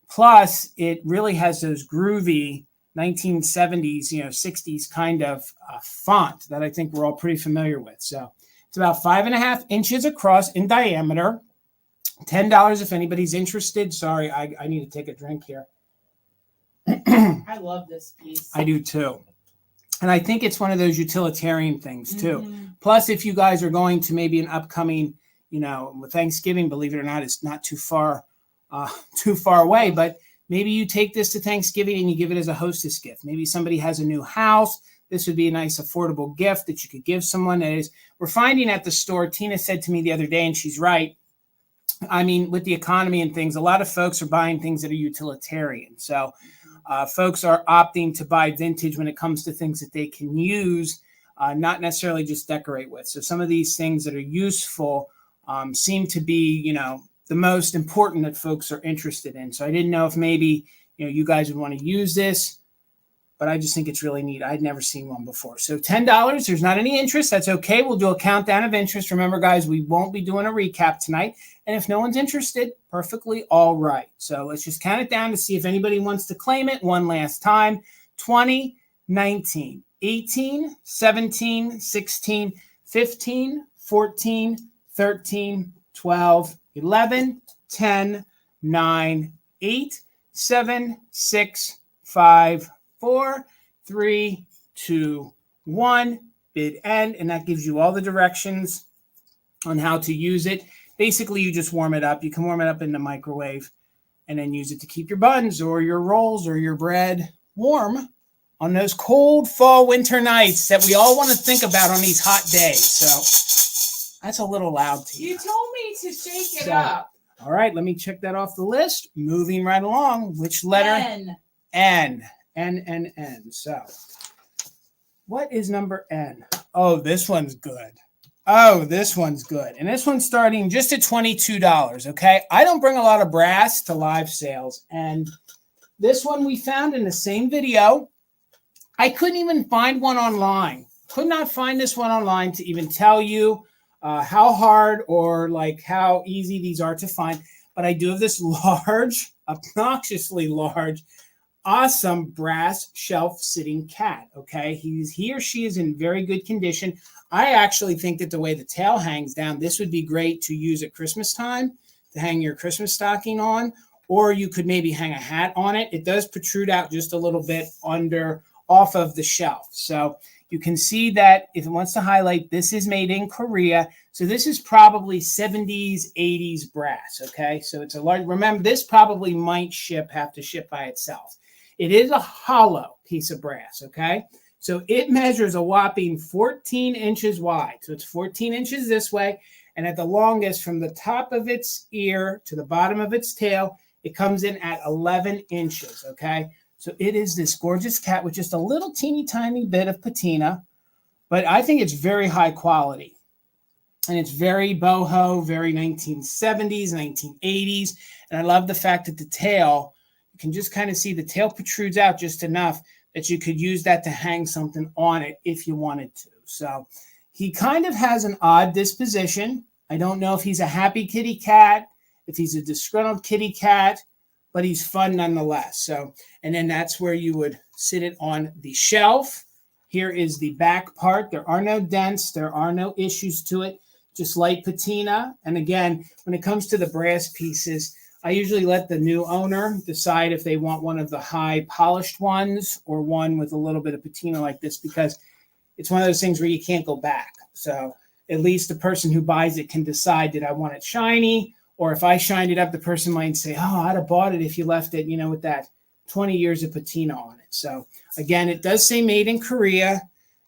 Plus, it really has those groovy 1970s, 60s kind of font that I think we're all pretty familiar with. So it's about 5.5 inches across in diameter. $10 if anybody's interested. Sorry, I need to take a drink here. I love this piece. I do too. And I think it's one of those utilitarian things too. Mm-hmm. Plus, if you guys are going to maybe an upcoming, Thanksgiving, believe it or not, it's not too far away, but maybe you take this to Thanksgiving and you give it as a hostess gift. Maybe somebody has a new house. This would be a nice affordable gift that you could give someone. That is, we're finding at the store, Tina said to me the other day, and she's right. I mean, with the economy and things, a lot of folks are buying things that are utilitarian. So folks are opting to buy vintage when it comes to things that they can use, not necessarily just decorate with. So some of these things that are useful seem to be, you know, the most important that folks are interested in. So I didn't know if maybe, you know, you guys would want to use this, but I just think it's really neat. I'd never seen one before. So $10, there's not any interest. That's okay. We'll do a countdown of interest. Remember, guys, we won't be doing a recap tonight. And if no one's interested, perfectly all right. So let's just count it down to see if anybody wants to claim it one last time. 20, 19, 18, 17, 16, 15, 14, 13, 12, 11, 10, 9, 8, 7, 6, 5, 4, 3, 2, 1. Bid end. And that gives you all the directions on how to use it. Basically, you just warm it up. You can warm it up in the microwave and then use it to keep your buns or your rolls or your bread warm on those cold fall winter nights that we all want to think about on these hot days. So that's a little loud to you. You told me to shake it up. All right, let me check that off the list. Moving right along. Which letter? N. N. N, N, N. So what is number N? Oh, this one's good. Oh, this one's good. And this one's starting just at $22, okay? I don't bring a lot of brass to live sales. And this one we found in the same video. I couldn't even find one online. Could not find this one online to even tell you how hard or like how easy these are to find. But I do have this large, obnoxiously large, awesome brass shelf sitting cat, okay? He or she is in very good condition. I actually think that the way the tail hangs down, this would be great to use at Christmas time to hang your Christmas stocking on, or you could maybe hang a hat on it. It does protrude out just a little bit off of the shelf. So you can see that if it wants to highlight, this is made in Korea. So this is probably 70s, 80s brass, okay? So it's a large, remember, this probably might have to ship by itself. It is a hollow piece of brass, okay? So it measures a whopping 14 inches wide. So it's 14 inches this way. And at the longest, from the top of its ear to the bottom of its tail, it comes in at 11 inches, okay? So it is this gorgeous cat with just a little teeny tiny bit of patina. But I think it's very high quality. And it's very boho, very 1970s, 1980s. And I love the fact that the tail, you can just kind of see the tail protrudes out just enough that you could use that to hang something on it if you wanted to. So he kind of has an odd disposition. I don't know if he's a happy kitty cat, if he's a disgruntled kitty cat, but he's fun nonetheless. So, and then that's where you would sit it on the shelf. Here is the back part. There are no dents. There are no issues to it, just light patina. And again, when it comes to the brass pieces, I usually let the new owner decide if they want one of the high polished ones or one with a little bit of patina like this, because it's one of those things where you can't go back. So at least the person who buys it can decide, did I want it shiny? Or if I shined it up, the person might say, oh, I'd have bought it if you left it, you know, with that 20 years of patina on it. So again, it does say made in Korea,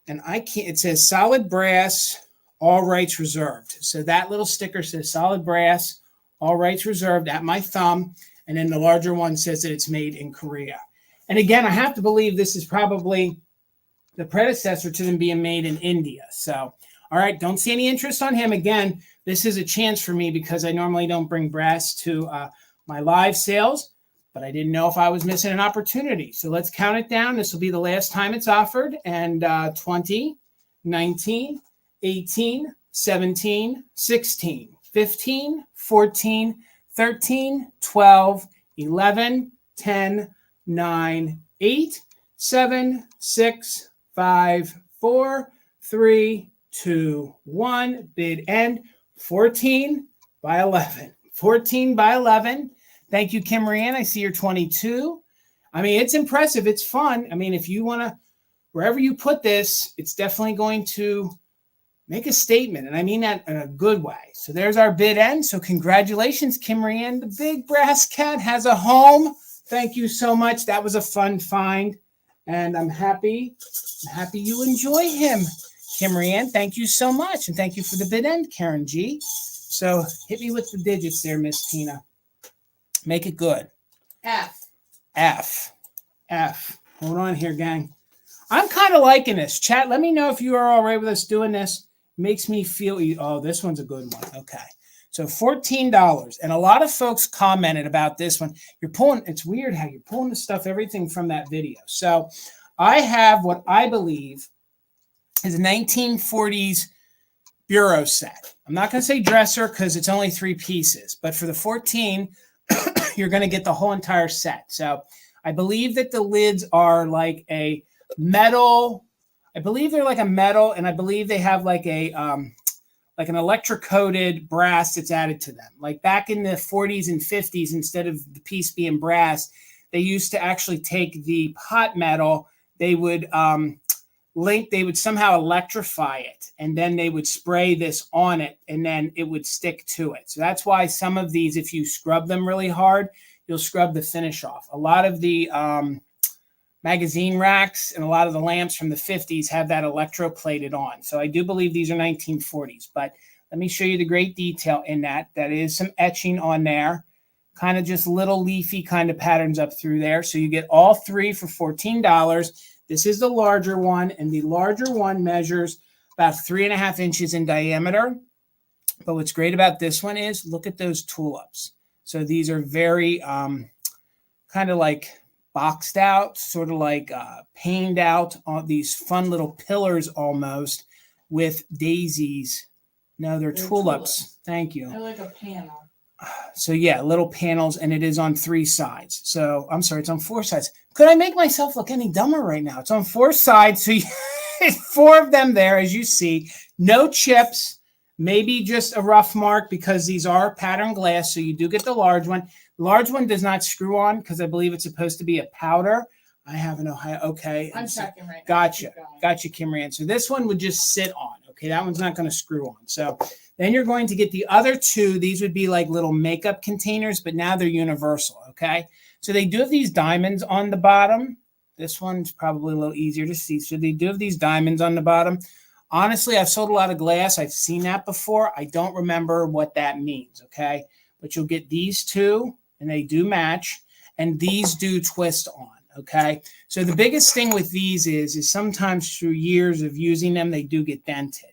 and it says solid brass, all rights reserved. So that little sticker says solid brass, all rights reserved at my thumb. And then the larger one says that it's made in Korea. And again, I have to believe this is probably the predecessor to them being made in India. So, all right, don't see any interest on him. Again, this is a chance for me because I normally don't bring brass to my live sales, but I didn't know if I was missing an opportunity. So let's count it down. This will be the last time it's offered. And 20, 19, 18, 17, 16. 15, 14, 13, 12, 11, 10, 9, 8, 7, 6, 5, 4, 3, 2, 1. Bid end. 14 by 11. 14 by 11. Thank you, Kim Marianne. I see you're 22. I mean, it's impressive. It's fun. I mean, if you want to, wherever you put this, it's definitely going to make a statement, and I mean that in a good way. So there's our bid end. So congratulations, Kim Marianne. The big brass cat has a home. Thank you so much. That was a fun find. And I'm happy you enjoy him, Kimry Ann. Thank you so much. And thank you for the bid end, Karen G. So hit me with the digits there, Miss Tina. Make it good. F. F. F. Hold on here, gang. I'm kind of liking this. Chat, let me know if you are all right with us doing this. Makes me feel, oh, this one's a good one. Okay. So $14. And a lot of folks commented about this one. You're pulling, it's weird how you're pulling the stuff, everything from that video. So I have what I believe is a 1940s bureau set. I'm not going to say dresser because it's only 3 pieces. But for the 14, you're going to get the whole entire set. So I believe that the lids are like a metal. I believe they're like a metal, and I believe they have like a like an electrocoated brass that's added to them. Like back in the 40s and 50s, instead of the piece being brass, they used to actually take the hot metal. They would they would somehow electrify it, and then they would spray this on it, and then it would stick to it. So that's why some of these, if you scrub them really hard, you'll scrub the finish off. A lot of the magazine racks and a lot of the lamps from the 50s have that electroplated on. So I do believe these are 1940s, but let me show you the great detail in that. That is some etching on there, kind of just little leafy kind of patterns up through there. So you get all 3 for $14. This is the larger one, and the larger one measures about 3.5 inches in diameter. But what's great about this one is look at those tulips. So these are very kind of like boxed out, sort of like paned out on these fun little pillars almost with daisies. No, they're tulips. Thank you. I like a panel. So yeah, little panels, and it is on 3 sides. So I'm sorry, it's on 4 sides. Could I make myself look any dumber right now? It's on 4 sides, so 4 of them there, as you see. No chips, maybe just a rough mark because these are patterned glass, so you do get the large one. The large one does not screw on because I believe it's supposed to be a powder. I have an Ohio. Okay. I'm checking right now. Gotcha. Gotcha, Kimry Ann. So this one would just sit on. Okay, that one's not going to screw on. So then you're going to get the other 2. These would be like little makeup containers, but now they're universal. Okay. So they do have these diamonds on the bottom. This one's probably a little easier to see. So they do have these diamonds on the bottom. Honestly, I've sold a lot of glass. I've seen that before. I don't remember what that means. Okay. But you'll get these 2. And they do match, and these do twist on, okay? So the biggest thing with these is sometimes through years of using them, they do get dented.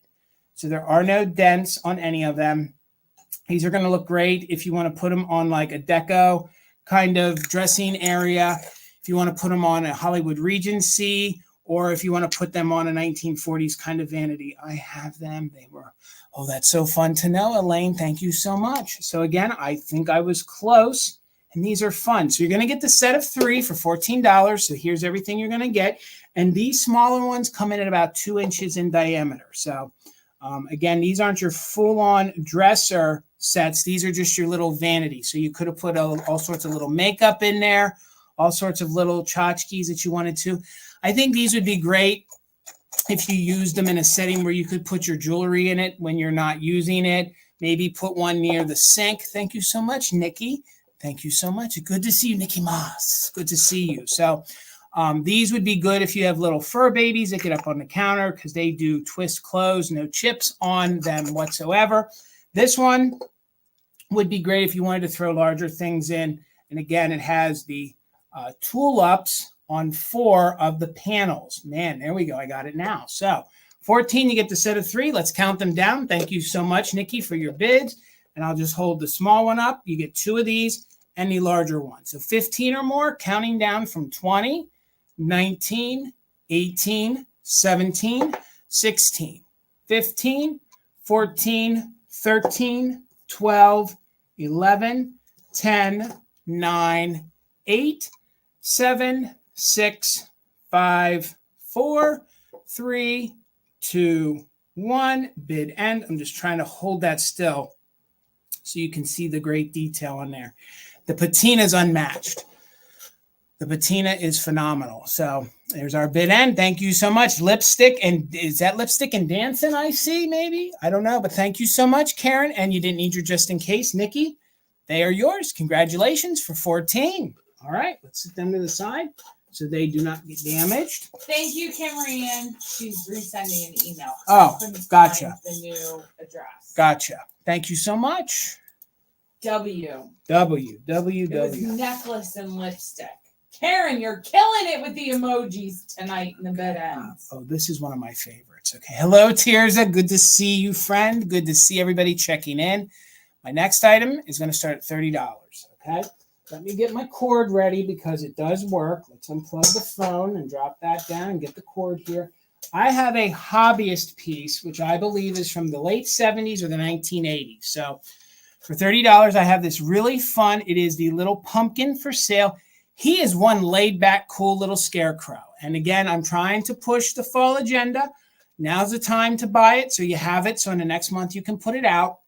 So there are no dents on any of them. These are going to look great if you want to put them on like a deco kind of dressing area, if you want to put them on a Hollywood Regency, or if you want to put them on a 1940s kind of vanity. I have them. They were, oh, that's so fun to know, Elaine. Thank you so much. So again, I think I was close, and these are fun. So you're going to get the set of 3 for $14. So here's everything you're going to get. And these smaller ones come in at about 2 inches in diameter. So again, these aren't your full-on dresser sets. These are just your little vanity. So you could have put all sorts of little makeup in there, all sorts of little tchotchkes that you wanted to. I think these would be great if you used them in a setting where you could put your jewelry in it when you're not using it. Maybe put one near the sink. Thank you so much, Nikki. Thank you so much. Good to see you, Nikki Moss. Good to see you. So these would be good if you have little fur babies that get up on the counter because they do twist close, no chips on them whatsoever. This one would be great if you wanted to throw larger things in. And again, it has the tulips on 4 of the panels. Man, there we go. I got it now. So 14, you get the set of 3. Let's count them down. Thank you so much, Nikki, for your bids. And I'll just hold the small one up. You get 2 of these and the larger one. So 15 or more, counting down from 20, 19, 18, 17, 16, 15, 14, 13, 12, 11, 10, 9, 8, 7, 6, 5, 4, 3, 2, 1. Bid end. I'm just trying to hold that still so you can see the great detail on there. The patina is unmatched. The patina is phenomenal. So there's our bid end. Thank you so much. Lipstick, and is that lipstick and dancing I see maybe? I don't know, but thank you so much, Karen. And you didn't need your just in case, Nikki. They are yours. Congratulations for 14. All right, let's set them to the side. so they do not get damaged. Thank you, Kim Ryan. She's resending an email. Oh, gotcha. The new address. Gotcha. Thank you so much. W. It was necklace and lipstick. Karen, you're killing it with the emojis tonight in the bed ends. Oh, this is one of my favorites. Okay. Hello, Tirza. Good to see you, friend. Good to see everybody checking in. My next item is going to start at $30. Okay. Let me get my cord ready because it does work. Let's unplug the phone and drop that down and get the cord here. I have a hobbyist piece, which I believe is from the late 70s or the 1980s. So for $30, I have this really fun. It is the little pumpkin for sale. He is one laid back, cool little scarecrow. And again, I'm trying to push the fall agenda. Now's the time to buy it. So you have it. So in the next month, you can put it out.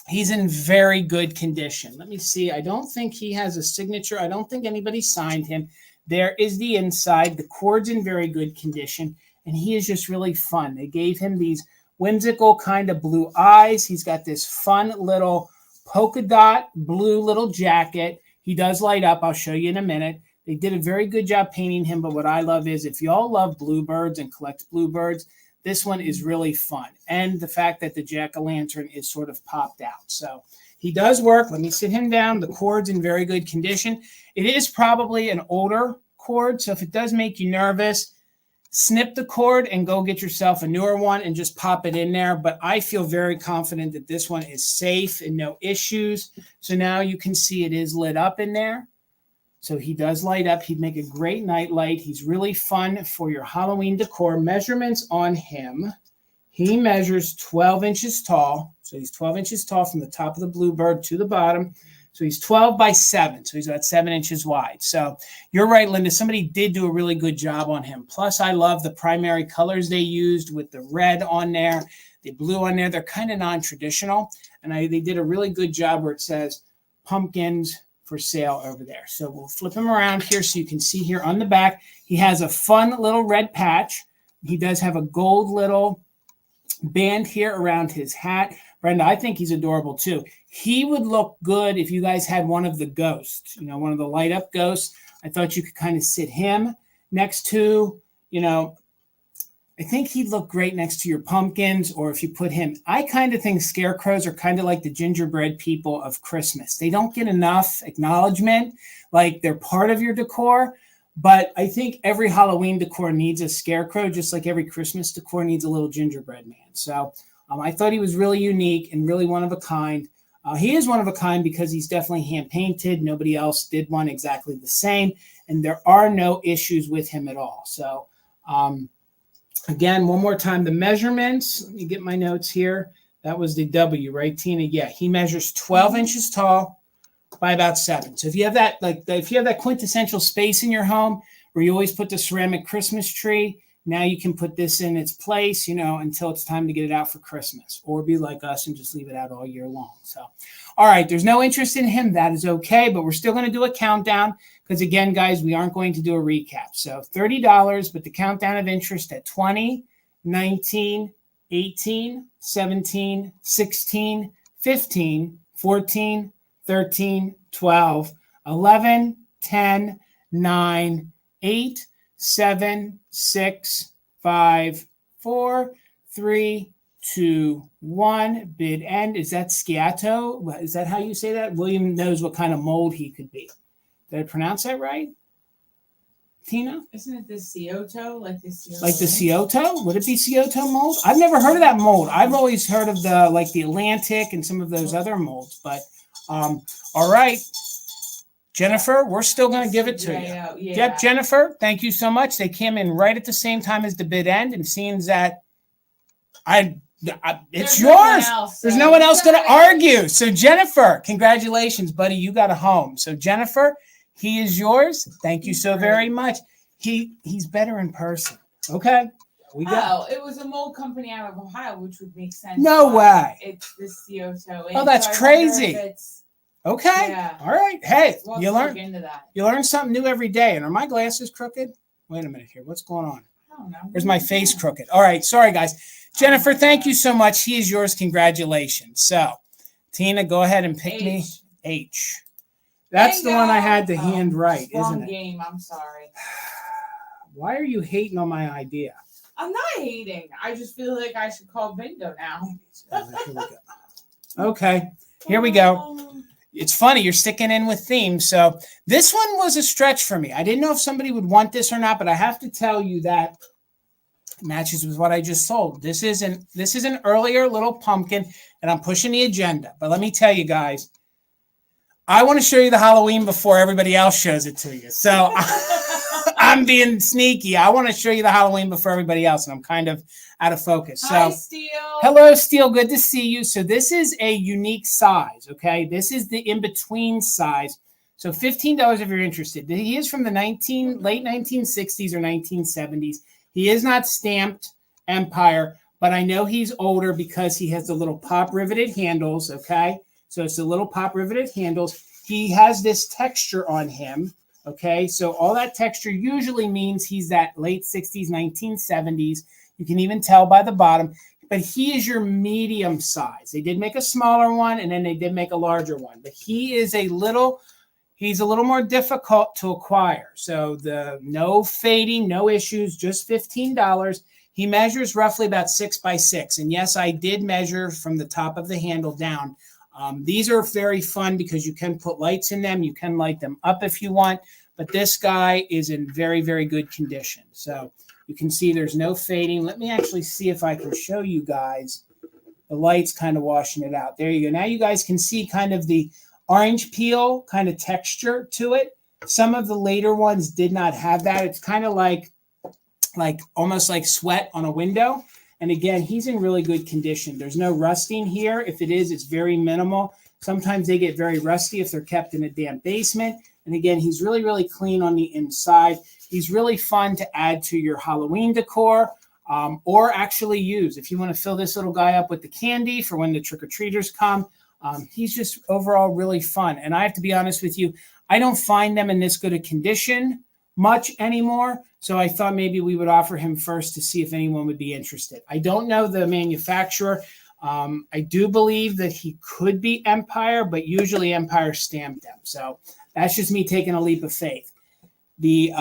He's in very good condition. Let me see. I don't think he has a signature. I don't think anybody signed him. There is the inside. The cord's in very good condition. And he is just really fun. They gave him these whimsical kind of blue eyes. He's got this fun little polka dot blue little jacket. He does light up. I'll show you in a minute. They did a very good job painting him. But what I love is if you all love bluebirds and collect bluebirds, this one is really fun. And the fact that the jack-o'-lantern is sort of popped out. So he does work. Let me sit him down. The cord's in very good condition. It is probably an older cord. So if it does make you nervous, snip the cord and go get yourself a newer one and just pop it in there. But I feel very confident that this one is safe and no issues. So now you can see it is lit up in there. So he does light up. He'd make a great night light. He's really fun for your Halloween decor. Measurements on him. He measures 12 inches tall. So he's 12 inches tall from the top of the bluebird to the bottom. So he's 12 by 7. So he's about 7 inches wide. So you're right, Linda. Somebody did do a really good job on him. Plus, I love the primary colors they used with the red on there, the blue on there. They're kind of non-traditional. And they did a really good job where it says pumpkins for sale over there. So we'll flip him around here so you can see here on the back. He has a fun little red patch. He does have a gold little band here around his hat. Brenda, I think he's adorable too. He would look good if you guys had one of the ghosts, one of the light up ghosts. I thought you could kind of sit him next to, I think he'd look great next to your pumpkins, or if you put him, I kind of think scarecrows are kind of like the gingerbread people of Christmas. They don't get enough acknowledgement, like they're part of your decor. But I think every Halloween decor needs a scarecrow, just like every Christmas decor needs a little gingerbread man. So I thought he was really unique and really one of a kind. He is one of a kind because he's definitely hand painted. Nobody else did one exactly the same. And there are no issues with him at all. So, again, one more time, the measurements. Let me get my notes here. That was the W, right, Tina? Yeah, he measures 12 inches tall by about 7. So if you have that, if you have that quintessential space in your home where you always put the ceramic Christmas tree, now you can put this in its place, until it's time to get it out for Christmas, or be like us and just leave it out all year long. So, all right, there's no interest in him. That is okay, but we're still going to do a countdown because, again, guys, we aren't going to do a recap. So $30, but the countdown of interest at 20, 19, 18, 17, 16, 15, 14, 13, 12, 11, 10, 9, 8, 7, 6, 5, 4, 3, 2, 1. Bid end. Is that sciato? Is that how you say that? William knows what kind of mold he could be. Did I pronounce that right? Tina? Isn't it the Scioto? Like the Scioto? Like the Scioto? Would it be Scioto mold? I've never heard of that mold. I've always heard of the Atlantic and some of those other molds. But all right. Jennifer, we're still going to give it to you. Yeah. Yep, Jennifer, thank you so much. They came in right at the same time as the bid end, and seeing that it's yours. There's no one else going to argue. So Jennifer, congratulations, buddy. You got a home. So Jennifer, he is yours. Thank you so very much. He's better in person. Okay. It was a mold company out of Ohio, which would make sense. No way. It's the Scioto. Oh, that's crazy. Okay. Yeah. All right. Hey, We'll you learn something new every day. And are my glasses crooked? Wait a minute here. What's going on? I don't know. Where's my face crooked? All right. Sorry, guys. Jennifer, thank you so much. He is yours. Congratulations. So, Tina, go ahead and pick me H. That's the one I had to hand write, wrong isn't it? Game. I'm sorry. Why are you hating on my idea? I'm not hating. I just feel like I should call bingo now. Here we go. Okay, here we go. It's funny, you're sticking in with themes. So this one was a stretch for me. I didn't know if somebody would want this or not, but I have to tell you that it matches with what I just sold. This is an earlier little pumpkin, and I'm pushing the agenda. But let me tell you guys, I want to show you the Halloween before everybody else shows it to you. So I'm being sneaky. I want to show you the Halloween before everybody else, and I'm kind of out of focus. Hi, So, Steele. hello, Steele. Good to see you. So this is a unique size, okay? This is the in-between size. So $15 if you're interested. He is from the late 1960s or 1970s. He is not stamped Empire, but I know he's older because he has the little pop riveted handles, okay? So it's the little pop riveted handles. He has this texture on him, okay? So all that texture usually means he's that late 60s, 1970s. You can even tell by the bottom, but he is your medium size. They did make a smaller one, and then they did make a larger one, but he's a little more difficult to acquire. So no fading, no issues, just $15. He measures roughly about 6 by 6. And yes, I did measure from the top of the handle down. These are very fun because you can put lights in them. You can light them up if you want, but this guy is in very, very good condition. So you can see there's no fading. Let me actually see if I can show you guys the lights kind of washing it out. There you go. Now you guys can see kind of the orange peel kind of texture to it. Some of the later ones did not have that. It's kind of like almost like sweat on a window. And again, he's in really good condition. There's no rusting here. If it is, it's very minimal. Sometimes they get very rusty if they're kept in a damp basement. And again, he's really, really clean on the inside. He's really fun to add to your Halloween decor or actually use. If you want to fill this little guy up with the candy for when the trick-or-treaters come, he's just overall really fun. And I have to be honest with you, I don't find them in this good a condition much anymore. So I thought maybe we would offer him first to see if anyone would be interested. I don't know the manufacturer. I do believe that he could be Empire, but usually Empire stamped them. So that's just me taking a leap of faith. The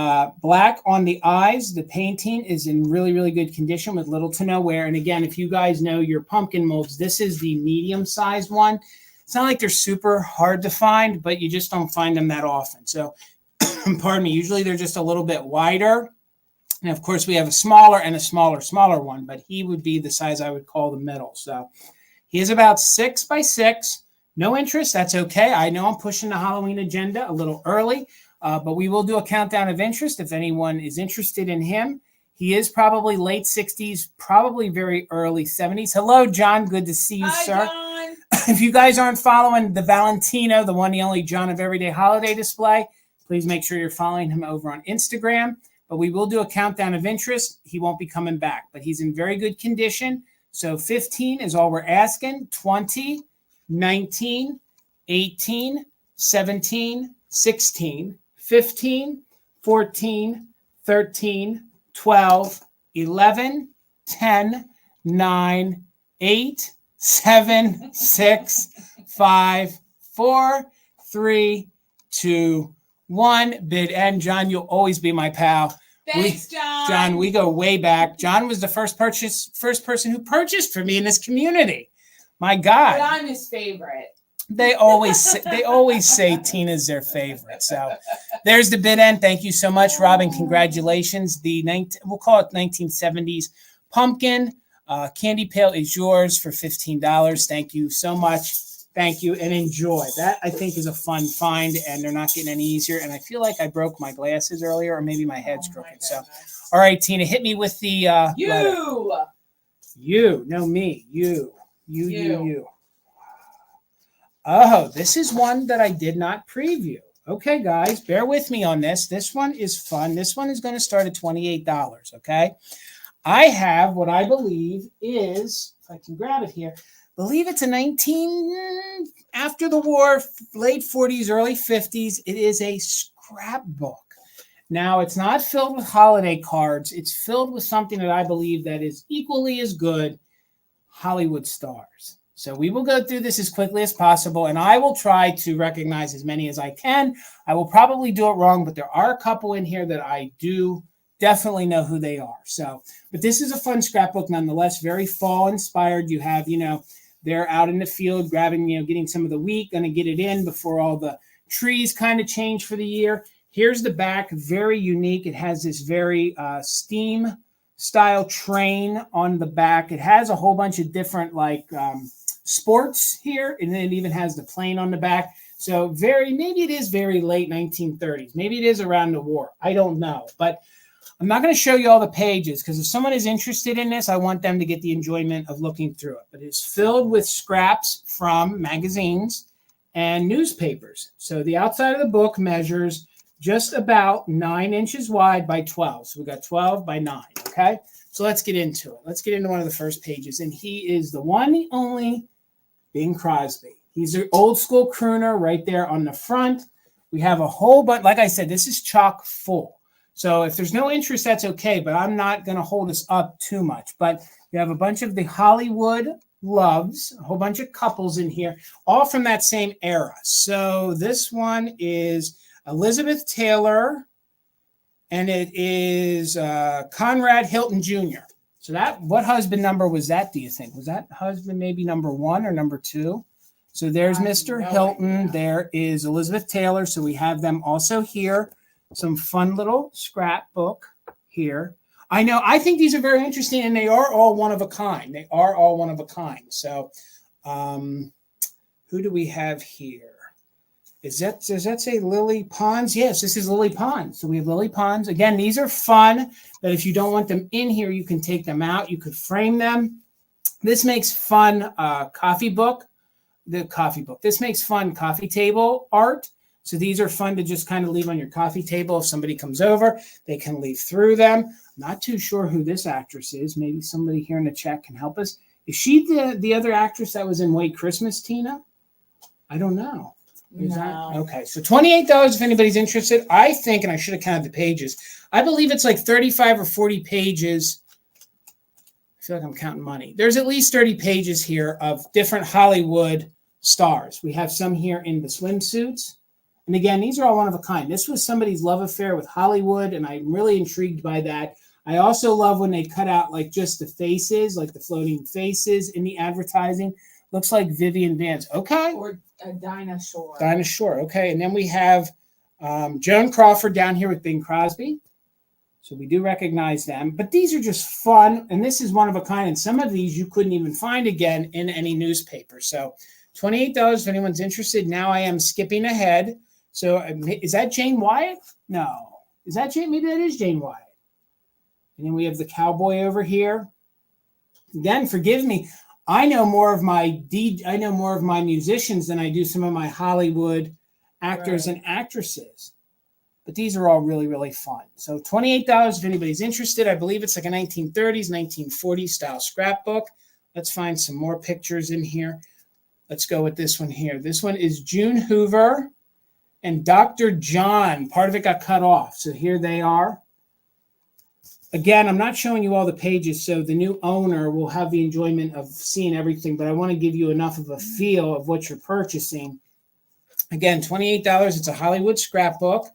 black on the eyes, the painting is in really, really good condition with little to no wear. And again, if you guys know your pumpkin molds, this is the medium-sized one. It's not like they're super hard to find, but you just don't find them that often. So, pardon me, usually they're just a little bit wider. And of course, we have a smaller and a smaller one, but he would be the size I would call the middle. So he is about 6 by 6. No interest, that's okay. I know I'm pushing the Halloween agenda a little early. But we will do a countdown of interest if anyone is interested in him. He is probably late 60s, probably very early 70s. Hello, John. Good to see you, sir. John. If you guys aren't following the Valentino, the one, the only John of Everyday Holiday display, please make sure you're following him over on Instagram. But we will do a countdown of interest. He won't be coming back, but he's in very good condition. So 15 is all we're asking. 20, 19, 18, 17, 16. 15, 14, 13, 12, 11, 10, 9, 8, 7, 6, 5, 4, 3, 2, 1. Bid end. John, you'll always be my pal. Thanks, John. John, we go way back. John was the first person who purchased for me in this community. My God. But I'm his favorite. They always say Tina's their favorite. So there's the bid end. Thank you so much, Robin. Congratulations. We'll call it 1970s pumpkin candy pail is yours for $15. Thank you so much. Thank you and enjoy. That I think is a fun find, and they're not getting any easier. And I feel like I broke my glasses earlier, or maybe my head's crooked. So, all right, Tina, hit me with the letter. You, no me. You. Oh, this is one that I did not preview. Okay, guys, bear with me on this. This one is fun. This one is going to start at $28, okay? I have what I believe is, if I can grab it here, believe it's a after the war, late 40s, early 50s. It is a scrapbook. Now, it's not filled with holiday cards. It's filled with something that I believe that is equally as good, Hollywood stars. So we will go through this as quickly as possible, and I will try to recognize as many as I can. I will probably do it wrong, but there are a couple in here that I do definitely know who they are. So, but this is a fun scrapbook nonetheless, very fall inspired. You have, they're out in the field grabbing, getting some of the wheat, going to get it in before all the trees kind of change for the year. Here's the back, very unique. It has this very steam style train on the back. It has a whole bunch of different sports here, and then it even has the plane on the back. So maybe it is very late 1930s. Maybe it is around the war. I don't know. But I'm not going to show you all the pages because if someone is interested in this, I want them to get the enjoyment of looking through it. But it's filled with scraps from magazines and newspapers. So the outside of the book measures just about 9 inches wide by 12. So we got 12 by 9, okay? So let's get into it. Let's get into one of the first pages. And he is the one, the only, Bing Crosby. He's an old school crooner right there on the front. We have a whole bunch. Like I said, this is chock full. So if there's no interest, that's okay, but I'm not going to hold us up too much. But we have a bunch of the Hollywood loves, a whole bunch of couples in here, all from that same era. So this one is Elizabeth Taylor, and it is Conrad Hilton Jr. So what husband number was that, do you think? Was that husband maybe number 1 or number 2? So there's Mr. Hilton. There is Elizabeth Taylor. So we have them also here. Some fun little scrapbook here. I think these are very interesting, and they are all one of a kind. They are all one of a kind. So who do we have here? Does that say Lily Pons? Yes, this is Lily Pons. So we have Lily Pons. Again, these are fun, but if you don't want them in here, you can take them out. You could frame them. This makes fun coffee book. This makes fun coffee table art. So these are fun to just kind of leave on your coffee table. If somebody comes over, they can leave through them. I'm not too sure who this actress is. Maybe somebody here in the chat can help us. Is she the other actress that was in White Christmas, Tina? I don't know. Okay, so $28 if anybody's interested. I think, and I should have counted the pages, I believe it's like 35 or 40 pages. I feel like I'm counting money. There's at least 30 pages here of different Hollywood stars. We have some here in the swimsuits. And again, these are all one of a kind. This was somebody's love affair with Hollywood, and I'm really intrigued by that. I also love when they cut out like just the faces, like the floating faces in the advertising. Looks like Vivian Vance. Okay. Or Dinah Shore. Dinah Shore. Okay. And then we have Joan Crawford down here with Bing Crosby. So we do recognize them. But these are just fun. And this is one of a kind. And some of these you couldn't even find again in any newspaper. So $28 if anyone's interested. Now I am skipping ahead. So is that Jane Wyatt? No. Is that Jane? Maybe that is Jane Wyatt. And then we have the cowboy over here. Again, forgive me. I know more of my musicians than I do some of my Hollywood actors and actresses. But these are all really, really fun. So $28 if anybody's interested. I believe it's like a 1930s, 1940s style scrapbook. Let's find some more pictures in here. Let's go with this one here. This one is June Hoover and Dr. John. Part of it got cut off. So here they are. Again, I'm not showing you all the pages, so the new owner will have the enjoyment of seeing everything, but I want to give you enough of a feel of what you're purchasing. Again, $28. It's a Hollywood scrapbook.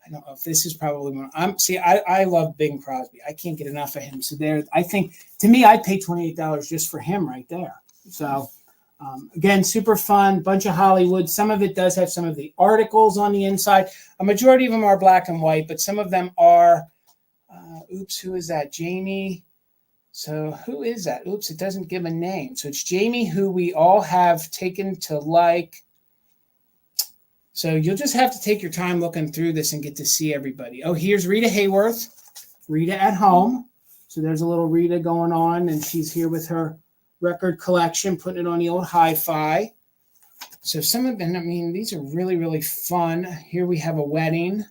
I don't know if this is probably one. I love Bing Crosby. I can't get enough of him. So there, I think, to me, I'd pay $28 just for him right there. So again, super fun, bunch of Hollywood. Some of it does have some of the articles on the inside. A majority of them are black and white, but some of them are, who is that? Jamie. So who is that? Oops, it doesn't give a name. So it's Jamie, who we all have taken to like. So you'll just have to take your time looking through this and get to see everybody. Oh, here's Rita Hayworth. Rita at home. So there's a little Rita going on, and she's here with her record collection, putting it on the old hi-fi. So some of them, I mean, these are really, really fun. Here we have a wedding.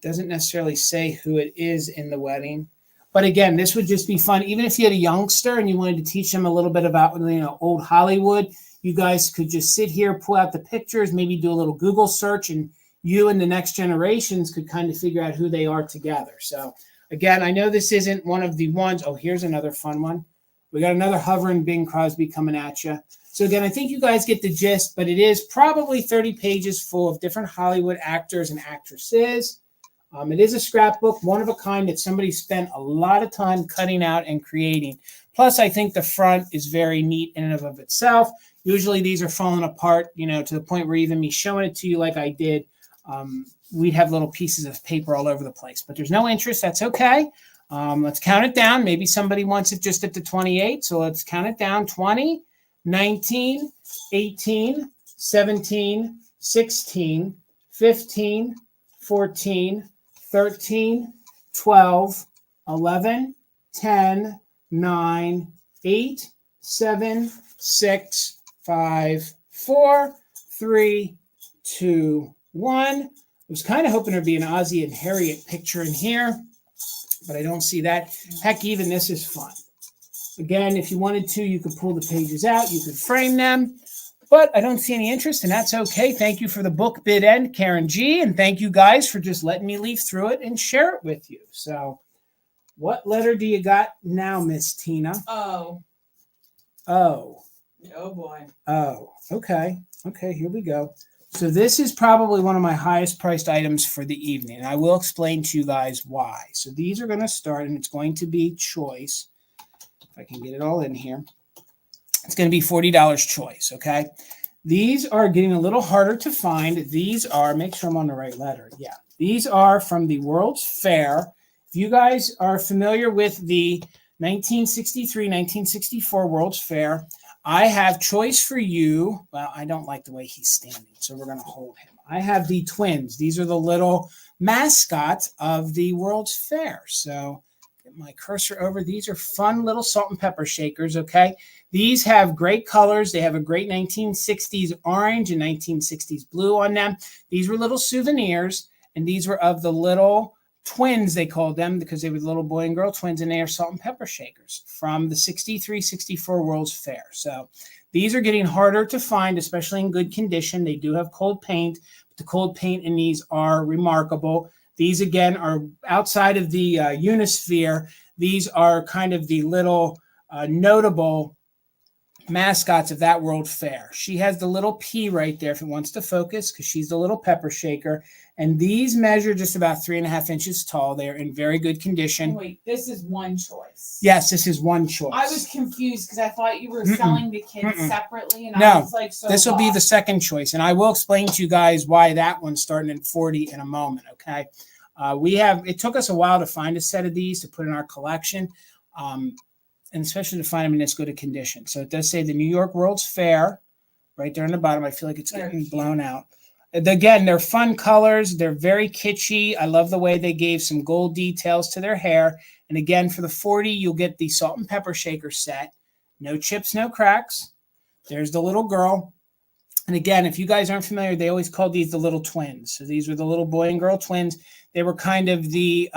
Doesn't necessarily say who it is in the wedding. But again, this would just be fun. Even if you had a youngster and you wanted to teach them a little bit about, old Hollywood, you guys could just sit here, pull out the pictures, maybe do a little Google search, and you and the next generations could kind of figure out who they are together. So again, I know this isn't one of the ones. Oh, here's another fun one. We got another hovering Bing Crosby coming at you. So again, I think you guys get the gist, but it is probably 30 pages full of different Hollywood actors and actresses. It is a scrapbook, one of a kind that somebody spent a lot of time cutting out and creating. Plus, I think the front is very neat in and of itself. Usually these are falling apart, you know, to the point where even me showing it to you like I did, we'd have little pieces of paper all over the place. But there's no interest. That's okay. Let's count it down. Maybe somebody wants it just at the 28. So let's count it down. 20, 19, 18, 17, 16, 15, 14, 13, 12, 11, 10, 9, 8, 7, 6, 5, 4, 3, 2, 1. I was kind of hoping there'd be an Ozzie and Harriet picture in here, but I don't see that. Heck, even this is fun. Again, if you wanted to, you could pull the pages out. You could frame them. But I don't see any interest, and that's okay. Thank you for the book bid end, Karen G. And thank you guys for just letting me leaf through it and share it with you. So what letter do you got now, Miss Tina? Oh. Oh. Oh, boy. Oh, okay. Okay, here we go. So this is probably one of my highest priced items for the evening. And I will explain to you guys why. So these are going to start, and it's going to be choice. If I can get it all in here. It's going to be $40 choice, okay? These are getting a little harder to find. These are, make sure I'm on the right letter. Yeah. These are from the World's Fair. If you guys are familiar with the 1963, 1964 World's Fair, I have choice for you. Well, I don't like the way he's standing, so we're going to hold him. I have the twins. These are the little mascots of the World's Fair. So get my cursor over. These are fun little salt and pepper shakers, okay? These have great colors. They have a great 1960s orange and 1960s blue on them. These were little souvenirs, and these were of the little twins, they called them, because they were the little boy and girl twins, and they are salt and pepper shakers from the 63, 64 World's Fair. So these are getting harder to find, especially in good condition. They do have cold paint, but the cold paint in these are remarkable. These, again, are outside of the Unisphere. These are kind of the little notable mascots of that World Fair. She has the little P right there if it wants to focus, because she's the little pepper shaker. And these measure just about 3.5 inches tall. They're in very good condition. Wait, this is one choice. Yes, this is one choice. I was confused because I thought you were selling the kids separately, and no, I was like, so this will be the second choice. And I will explain to you guys why that one's starting at 40 in a moment, okay? It took us a while to find a set of these to put in our collection. And especially to find them in this good a condition. So it does say the New York World's Fair right there on the bottom. I feel like it's getting blown out. Again, they're fun colors. They're very kitschy. I love the way they gave some gold details to their hair. And again, for the 40, you'll get the salt and pepper shaker set. No chips, no cracks. There's the little girl. And again, if you guys aren't familiar, they always called these the little twins. So these were the little boy and girl twins. They were kind of they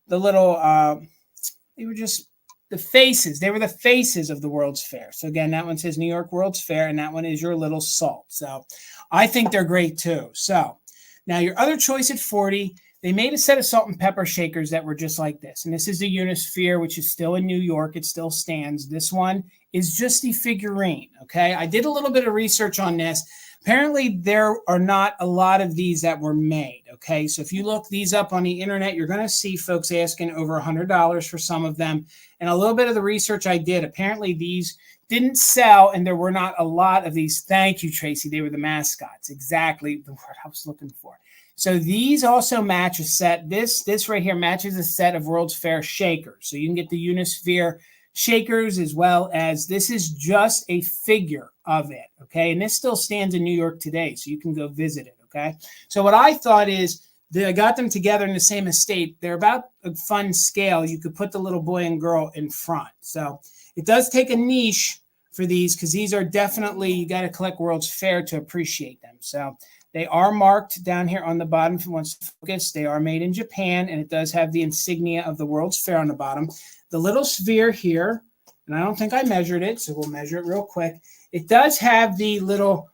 were just the faces. They were the faces of the World's Fair. So again, that one says New York World's Fair, and that one is your little salt. So I think they're great too. So now your other choice at 40, they made a set of salt and pepper shakers that were just like this. And this is the Unisphere, which is still in New York. It still stands. This one is just the figurine, okay? I did a little bit of research on this. Apparently, there are not a lot of these that were made, okay? So if you look these up on the internet, you're going to see folks asking over $100 for some of them. And a little bit of the research I did, apparently these didn't sell, and there were not a lot of these. Thank you, Tracy. They were the mascots. Exactly the word I was looking for. So these also match a set. This right here matches a set of World's Fair shakers. So you can get the Unisphere shakers, as well as this is just a figure of it, okay? And this still stands in New York today, so you can go visit it, okay? So what I thought is that I got them together in the same estate. They're about a fun scale. You could put the little boy and girl in front. So it does take a niche for these, because these are definitely, you got to collect World's Fair to appreciate them. So they are marked down here on the bottom if it wants to focus. They are made in Japan, and it does have the insignia of the World's Fair on the bottom. The little sphere here, and I don't think I measured it, so we'll measure it real quick. It does have the little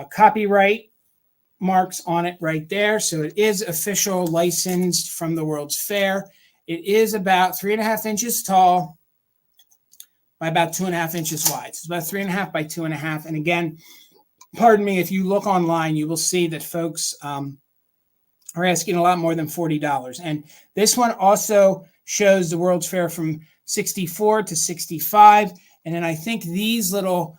copyright marks on it right there. So it is official, licensed from the World's Fair. It is about 3.5 inches tall by about 2.5 inches wide. So it's about 3.5 by 2.5. And again, pardon me, if you look online, you will see that folks are asking a lot more than $40. And this one also shows the World's Fair from 64 to 65. And then I think these little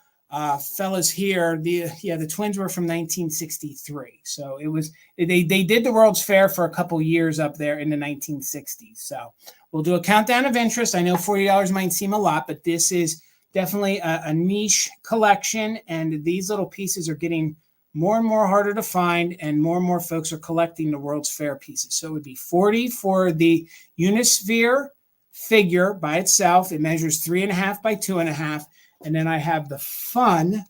fellas here, the twins were from 1963. So it was, they did the World's Fair for a couple years up there in the 1960s. So we'll do a countdown of interest. I know $40 might seem a lot, but this is definitely a niche collection. And these little pieces are getting more and more harder to find, and more folks are collecting the World's Fair pieces. So it would be $40 for the Unisphere figure by itself. It measures 3.5 by 2.5. And then I have the fun,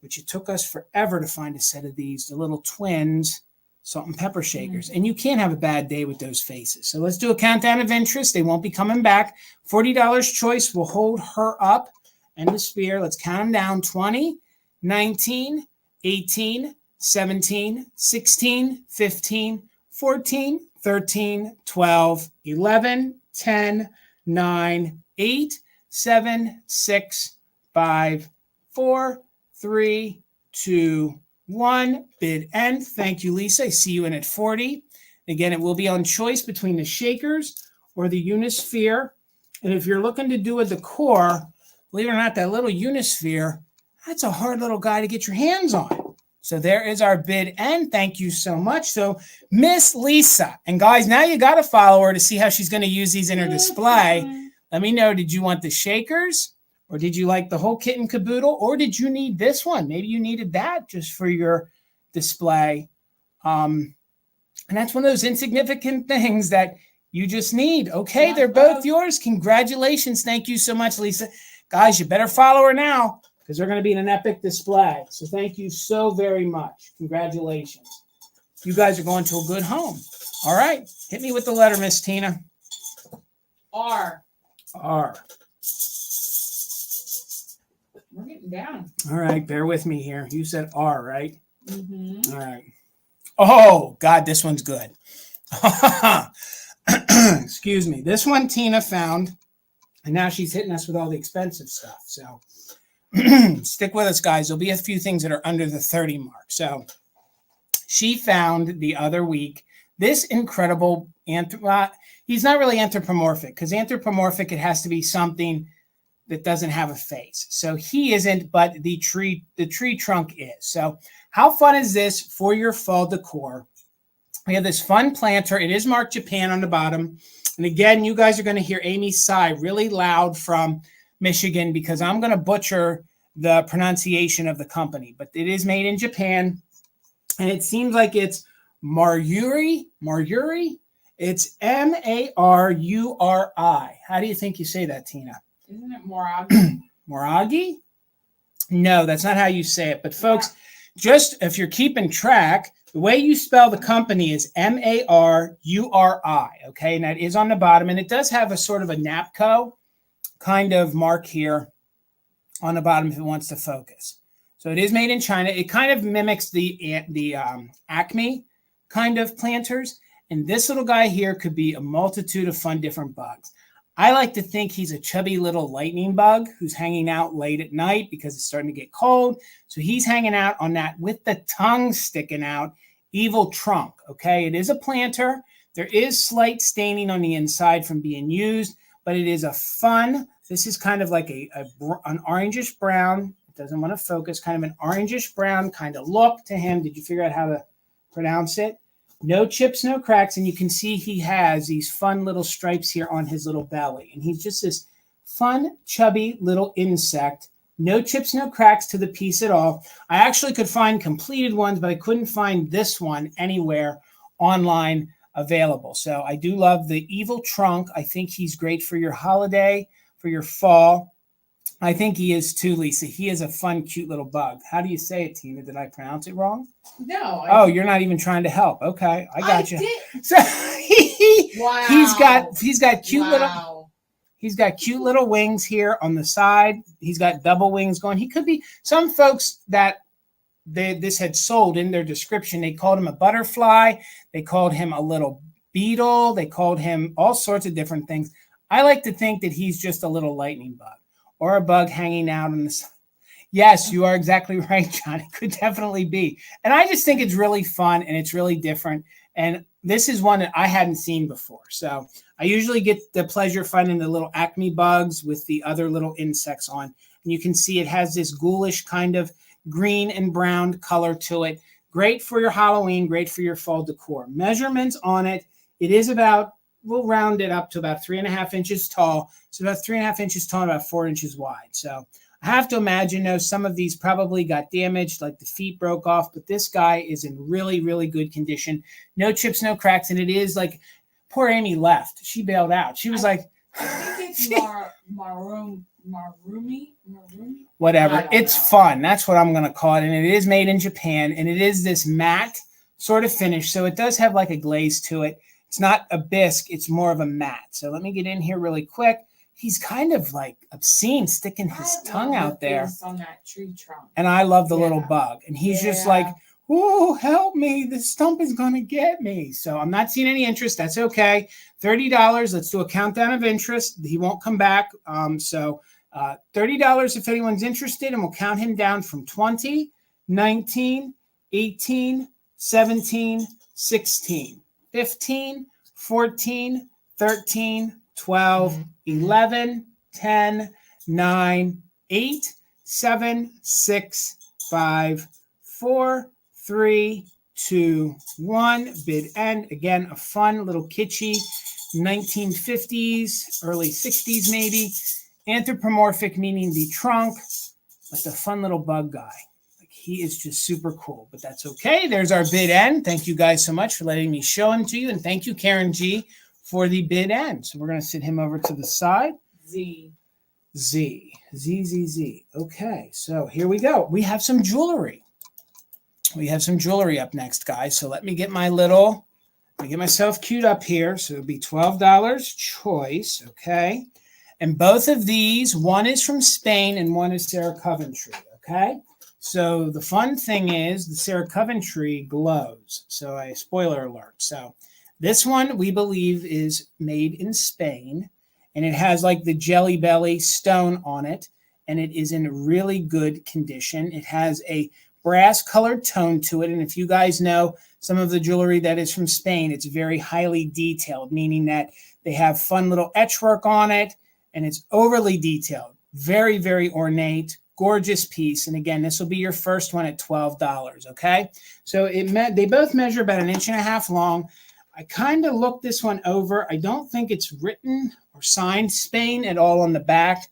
which it took us forever to find a set of these, the little twins, salt and pepper shakers. And you can't have a bad day with those faces. So let's do a countdown of interest. They won't be coming back. $40 choice will hold her up and the sphere. Let's count them down. 20, 19, 18, 17, 16, 15, 14, 13, 12, 11, 10, 9, 8, 7, 6, 5, 4, 3, 2, 1. Bid end. Thank you, Lisa. I see you in at 40. Again, it will be on choice between the shakers or the Unisphere. And if you're looking to do a decor, believe it or not, that little Unisphere, that's a hard little guy to get your hands on. So there is our bid end. Thank you so much. So Miss Lisa, and guys, now you got to follow her to see how she's going to use these in her display. Let me know, did you want the shakers, or did you like the whole kit and caboodle, or did you need this one? Maybe you needed that just for your display. And that's one of those insignificant things that you just need. Okay, they're both yours. Congratulations. Thank you so much, Lisa. Guys, you better follow her now, because they're going to be in an epic display. So thank you so very much. Congratulations. You guys are going to a good home. All right. Hit me with the letter, Miss Tina. R. R. We're getting down. All right. Bear with me here. You said R, right? Mm-hmm. All right. Oh, God, this one's good. Excuse me. This one Tina found, and now she's hitting us with all the expensive stuff. So stick with us, guys. There'll be a few things that are under the 30 mark. So she found the other week this incredible, he's not really anthropomorphic, because anthropomorphic, it has to be something that doesn't have a face. So he isn't, but the tree trunk is. So how fun is this for your fall decor? We have this fun planter. It is marked Japan on the bottom. And again, you guys are going to hear Amy sigh really loud from Michigan, because I'm going to butcher the pronunciation of the company, but it is made in Japan, and it seems like it's Maruri. It's Maruri. How do you think you say that, Tina? Isn't it Moragi? Moragi? No, that's not how you say it. But folks, just if you're keeping track, the way you spell the company is Maruri. Okay, and that is on the bottom, and it does have a sort of a NAPCO kind of mark here on the bottom if it wants to focus. So it is made in China. It kind of mimics the Acme kind of planters. And this little guy here could be a multitude of fun different bugs. I like to think he's a chubby little lightning bug who's hanging out late at night because it's starting to get cold. So he's hanging out on that with the tongue sticking out, evil trunk. Okay, it is a planter. There is slight staining on the inside from being used, but it is a fun, this is kind of like an orangish brown. It doesn't want to focus, kind of an orangish brown kind of look to him. Did you figure out how to pronounce it? No chips, no cracks. And you can see he has these fun little stripes here on his little belly. And he's just this fun, chubby little insect. No chips, no cracks to the piece at all. I actually could find completed ones, but I couldn't find this one anywhere online available. So I do love the evil trunk. I think he's great for your holiday, for your fall. I think he is too, Lisa. He is a fun, cute little bug. How do you say it, Tina? Did I pronounce it wrong? No. You're not even trying to help. Okay, I got you. So wow. He's got cute little wings here on the side. He's got double wings going. He could be, some folks that this had sold in their description, they called him a butterfly. They called him a little beetle. They called him all sorts of different things. I like to think that he's just a little lightning bug. or a bug hanging out on the side. Yes, you are exactly right, John. It could definitely be. And I just think it's really fun and it's really different. And this is one that I hadn't seen before. So I usually get the pleasure finding the little acme bugs with the other little insects on. And you can see it has this ghoulish kind of green and brown color to it. Great for your Halloween, great for your fall decor. Measurements on it, it is about, we'll round it up to about 3.5 inches tall. So about 3.5 inches tall, about 4 inches wide. So I have to imagine, though, some of these probably got damaged, like the feet broke off, but this guy is in really, really good condition. No chips, no cracks, and it is like, poor Amy left. She bailed out. She was like, I think it's Marumi. Whatever. It's fun. That's what I'm going to call it, and it is made in Japan, and it is this matte sort of finish, so it does have like a glaze to it. It's not a bisque. It's more of a matte. So let me get in here really quick. He's kind of like obscene, sticking his tongue out there. On that tree trunk. And I love the little bug. And he's just like, "Oh, help me. The stump is going to get me." So I'm not seeing any interest. That's okay. $30. Let's do a countdown of interest. He won't come back. So $30 if anyone's interested. And we'll count him down from 20, 19, 18, 17, 16, 15, 14, 13, 12, 11, 10, 9, 8, 7, 6, 5, 4, 3, 2, 1. Bid end. Again, a fun little kitschy 1950s, early 60s maybe. Anthropomorphic, meaning the trunk, but the fun little bug guy. Like, he is just super cool, but that's okay. There's our bid end. Thank you guys so much for letting me show him to you. And thank you, Karen G., for the bid end. So we're going to sit him over to the side. Z. Okay, so here we go. We have some jewelry. We have some jewelry up next, guys. So let me get myself queued up here. So it'll be $12 choice, okay? And both of these, one is from Spain and one is Sarah Coventry, okay? So the fun thing is the Sarah Coventry glows. So a spoiler alert. So this one we believe is made in Spain, and it has like the Jelly Belly stone on it, and it is in really good condition. It has a brass colored tone to it, and if you guys know some of the jewelry that is from Spain, it's very highly detailed, meaning that they have fun little etch work on it, and it's overly detailed. Very, very ornate, gorgeous piece. And again, this will be your first one at $12, okay? So they both measure about 1.5 inches long. I kind of looked this one over. I don't think it's written or signed Spain at all on the back,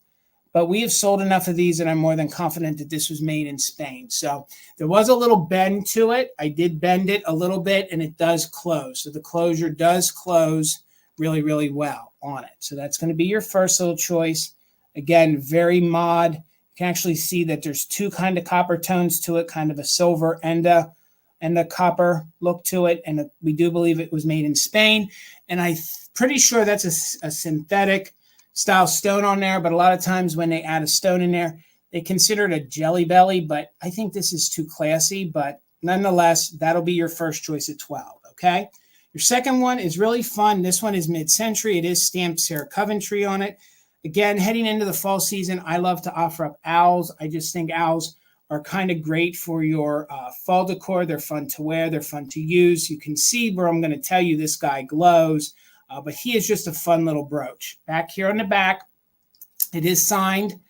but we have sold enough of these that I'm more than confident that this was made in Spain. So there was a little bend to it. I did bend it a little bit, and it does close. So the closure does close really, really well on it. So that's going to be your first little choice. Again, very mod. You can actually see that there's two kind of copper tones to it, kind of a silver and a copper look to it. And we do believe it was made in Spain. And I'm pretty sure that's a synthetic style stone on there. But a lot of times when they add a stone in there, they consider it a Jelly Belly. But I think this is too classy. But nonetheless, that'll be your first choice at 12, okay? Your second one is really fun. This one is mid-century. It is stamped Sarah Coventry on it. Again, heading into the fall season, I love to offer up owls. I just think owls are kind of great for your fall decor. They're fun to wear. They're fun to use. You can see where I'm going to tell you this guy glows, but he is just a fun little brooch. Back here on the back, it is signed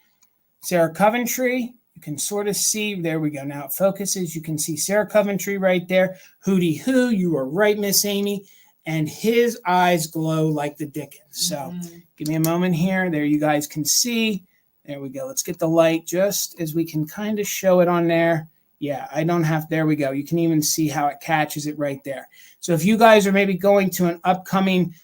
Sarah Coventry. You can sort of see, there we go. Now it focuses. You can see Sarah Coventry right there. Hootie hoo, you are right, Miss Amy. And his eyes glow like the dickens. So give me a moment here. There you guys can see. There we go. Let's get the light just as we can kind of show it on there. Yeah, I don't have, there we go. You can even see how it catches it right there. So if you guys are maybe going to an upcoming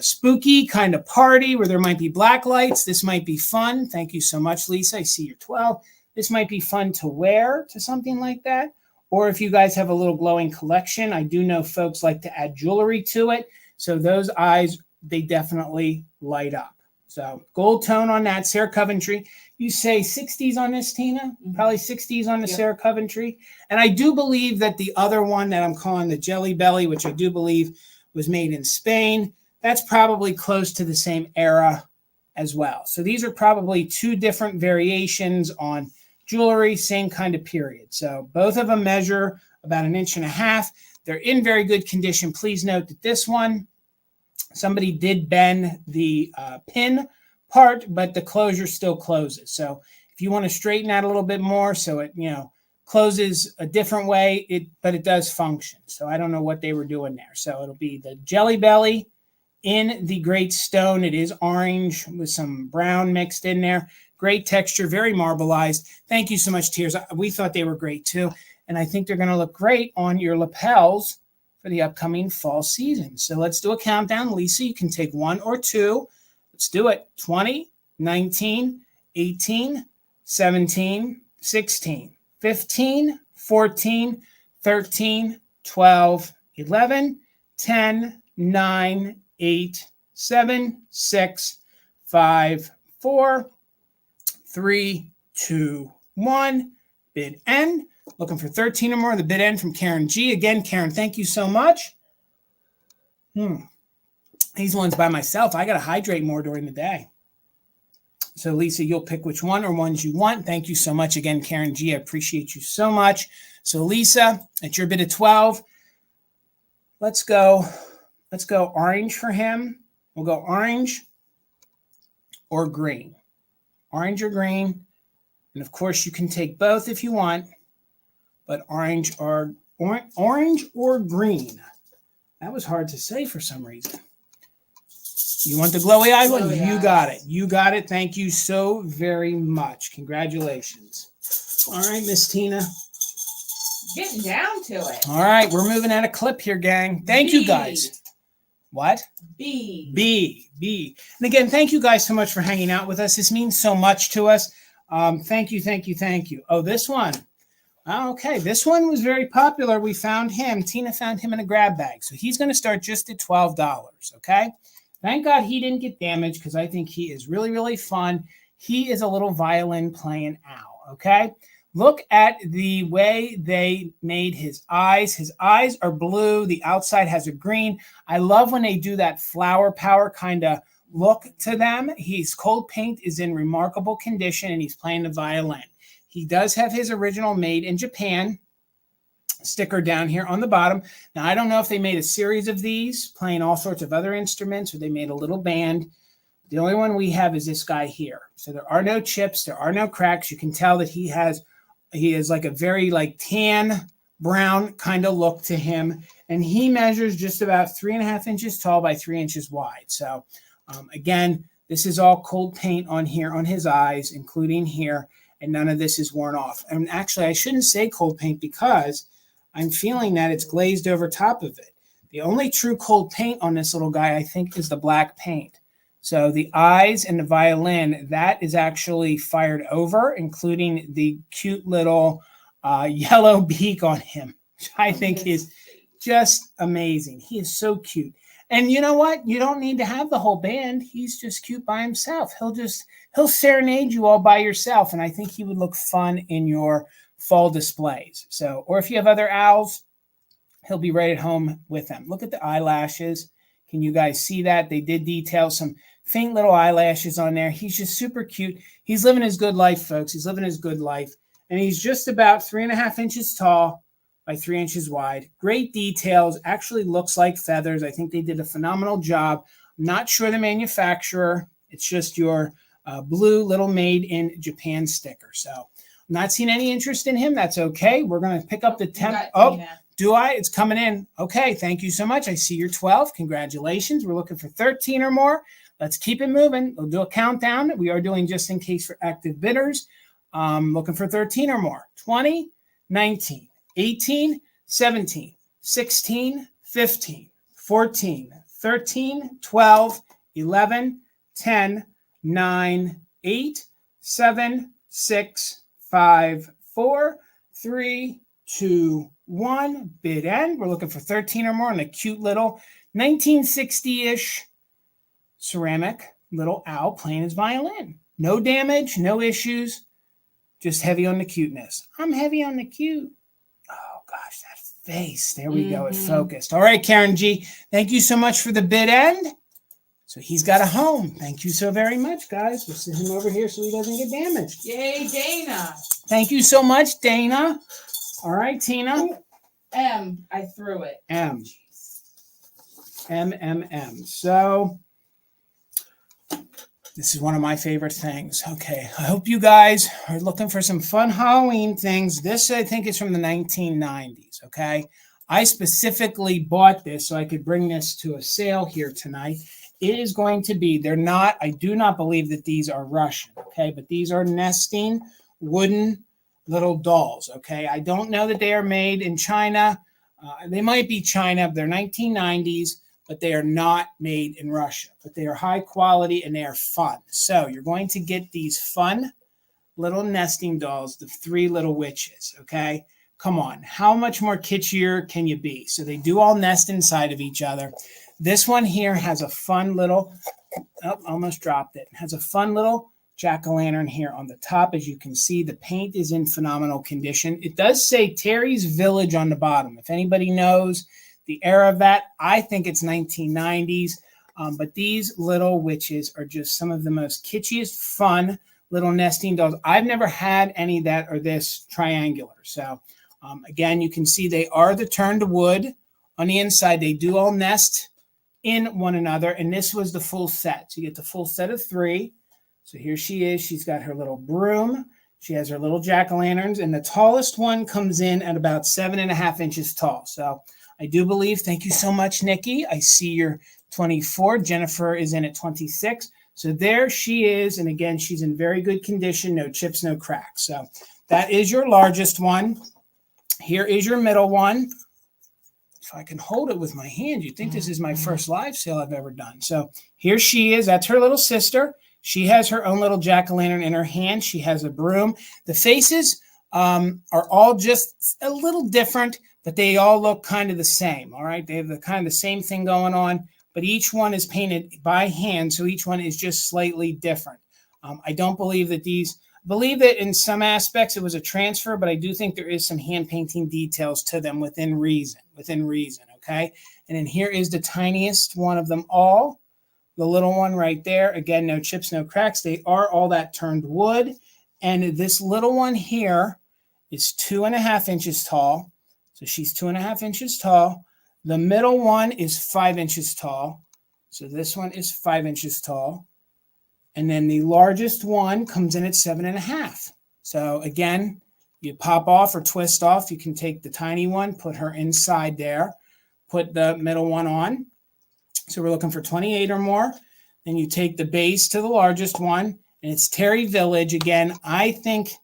spooky kind of party where there might be black lights, this might be fun. Thank you so much, Lisa. I see you're 12. This might be fun to wear to something like that. Or if you guys have a little glowing collection, I do know folks like to add jewelry to it. So those eyes, they definitely light up. So gold tone on that, Sarah Coventry. You say 60s on this, Tina? Probably 60s on the Sarah Coventry. And I do believe that the other one that I'm calling the Jelly Belly, which I do believe was made in Spain, that's probably close to the same era as well. So these are probably 2 different variations on jewelry, same kind of period. So both of them measure about 1.5 inches. They're in very good condition. Please note that this one, somebody did bend the pin part, but the closure still closes. So if you want to straighten out a little bit more so it, closes a different way, but it does function. So I don't know what they were doing there. So it'll be the Jelly Belly in the great stone. It is orange with some brown mixed in there. Great texture, very marbleized. Thank you so much, Tears. We thought they were great too. And I think they're going to look great on your lapels for the upcoming fall season. So let's do a countdown. Lisa, you can take 1 or 2. Let's do it. 20, 19, 18, 17, 16, 15, 14, 13, 12, 11, 10, 9, 8, 7, 6, 5, 4, 3, 2, 1. Bid end. Looking for 13 or more. The bid end from Karen G. Again, Karen, thank you so much. These ones by myself, I got to hydrate more during the day. So, Lisa, you'll pick which one or ones you want. Thank you so much again, Karen G. I appreciate you so much. So, Lisa, at your bid of 12, let's go orange for him. We'll go orange or green. Orange or green. And, of course, you can take both if you want. But orange or green. That was hard to say for some reason. You want the glowy eye one? You got it. You got it. Thank you so very much. Congratulations. All right, Miss Tina. Getting down to it. All right, we're moving at a clip here, gang. Thank you, guys. What? B. And again, thank you guys so much for hanging out with us. This means so much to us. Thank you. Oh, this one. Okay, this one was very popular. We found him. Tina found him in a grab bag. So he's going to start just at $12, okay? Thank God he didn't get damaged because I think he is really, really fun. He is a little violin playing owl, okay? Look at the way they made his eyes. His eyes are blue. The outside has a green. I love when they do that flower power kind of look to them. His cold paint is in remarkable condition, and he's playing the violin. He does have his original made in Japan sticker down here on the bottom. Now, I don't know if they made a series of these playing all sorts of other instruments or they made a little band. The only one we have is this guy here. So there are no chips. There are no cracks. You can tell that he is like a very like tan brown kind of look to him. And he measures just about 3.5 inches tall by 3 inches wide. So again, this is all cold paint on here on his eyes, including here. And none of this is worn off. And actually, I shouldn't say cold paint because I'm feeling that it's glazed over top of it. The only true cold paint on this little guy, I think, is the black paint. So the eyes and the violin, that is actually fired over, including the cute little yellow beak on him, which I think is just amazing. He is so cute. And you know what? You don't need to have the whole band. He's just cute by himself. He'll serenade you all by yourself. And I think he would look fun in your fall displays. So, or if you have other owls, he'll be right at home with them. Look at the eyelashes. Can you guys see that? They did detail some faint little eyelashes on there. He's just super cute. He's living his good life, folks. He's living his good life. And he's just about 3.5 inches tall by 3 inches wide. Great details. Actually looks like feathers. I think they did a phenomenal job. I'm not sure the manufacturer. It's just your blue little made in Japan sticker. So I'm not seeing any interest in him. That's okay. We're going to pick up the temp. Oh, do I? It's coming in. Okay. Thank you so much. I see you're 12. Congratulations. We're looking for 13 or more. Let's keep it moving. We'll do a countdown. We are doing just in case for active bidders. Looking for 13 or more. 20, 19, 18, 17, 16, 15, 14, 13, 12, 11, 10, 9, 8, 7, 6, 5, 4, 3, 2, 1. Bid end. We're looking for 13 or more in a cute little 1960-ish ceramic little owl playing his violin. No damage, no issues, just heavy on the cuteness. I'm heavy on the cute. Oh, gosh, that face. There we go. It focused. All right, Karen G. Thank you so much for the bid end. So he's got a home. Thank you so very much, guys. We'll sit him over here so he doesn't get damaged. Yay, Dana. Thank you so much, Dana. All right, Tina. M. I threw it. M. M. So this is one of my favorite things. Okay, I hope you guys are looking for some fun Halloween things. This, I think, is from the 1990s, okay? I specifically bought this so I could bring this to a sale here tonight. It is going to be, I do not believe that these are Russian, okay? But these are nesting wooden little dolls, okay? I don't know that they are made in China. They might be China. They're 1990s, but they are not made in Russia. But they are high quality and they are fun. So you're going to get these fun little nesting dolls, the 3 little witches, okay? Come on, how much more kitschier can you be? So they do all nest inside of each other. This one here has a fun little, almost dropped it, has a fun little jack-o'-lantern here on the top. As you can see, the paint is in phenomenal condition. It does say Terry's Village on the bottom. If anybody knows the era of that, I think it's 1990s. But these little witches are just some of the most kitschiest, fun little nesting dolls. I've never had any that are this triangular. So again, you can see they are the turned wood. On the inside, they do all nest in one another. And this was the full set. So you get the full set of 3. So here she is. She's got her little broom. She has her little jack-o'-lanterns. And the tallest one comes in at about 7.5 inches tall. So I do believe, thank you so much, Nikki. I see you're 24. Jennifer is in at 26. So there she is. And again, she's in very good condition. No chips, no cracks. So that is your largest one. Here is your middle one. If I can hold it with my hand, you'd think this is my first live sale I've ever done. So here she is. That's her little sister. She has her own little jack-o'-lantern in her hand. She has a broom. The faces are all just a little different, but they all look kind of the same. All right. They have the kind of the same thing going on, but each one is painted by hand. So each one is just slightly different. I don't believe that believe that in some aspects it was a transfer, but I do think there is some hand painting details to them within reason, okay? And then here is the tiniest one of them all, the little one right there. Again, no chips, no cracks. They are all that turned wood. And this little one here is 2.5 inches tall. So she's 2.5 inches tall. The middle one is 5 inches tall. So this one is 5 inches tall. And then the largest one comes in at 7.5. So again, you pop off or twist off. You can take the tiny one, put her inside there, put the middle one on. So we're looking for 28 or more. Then you take the base to the largest one, and it's Terry Village. Again, I think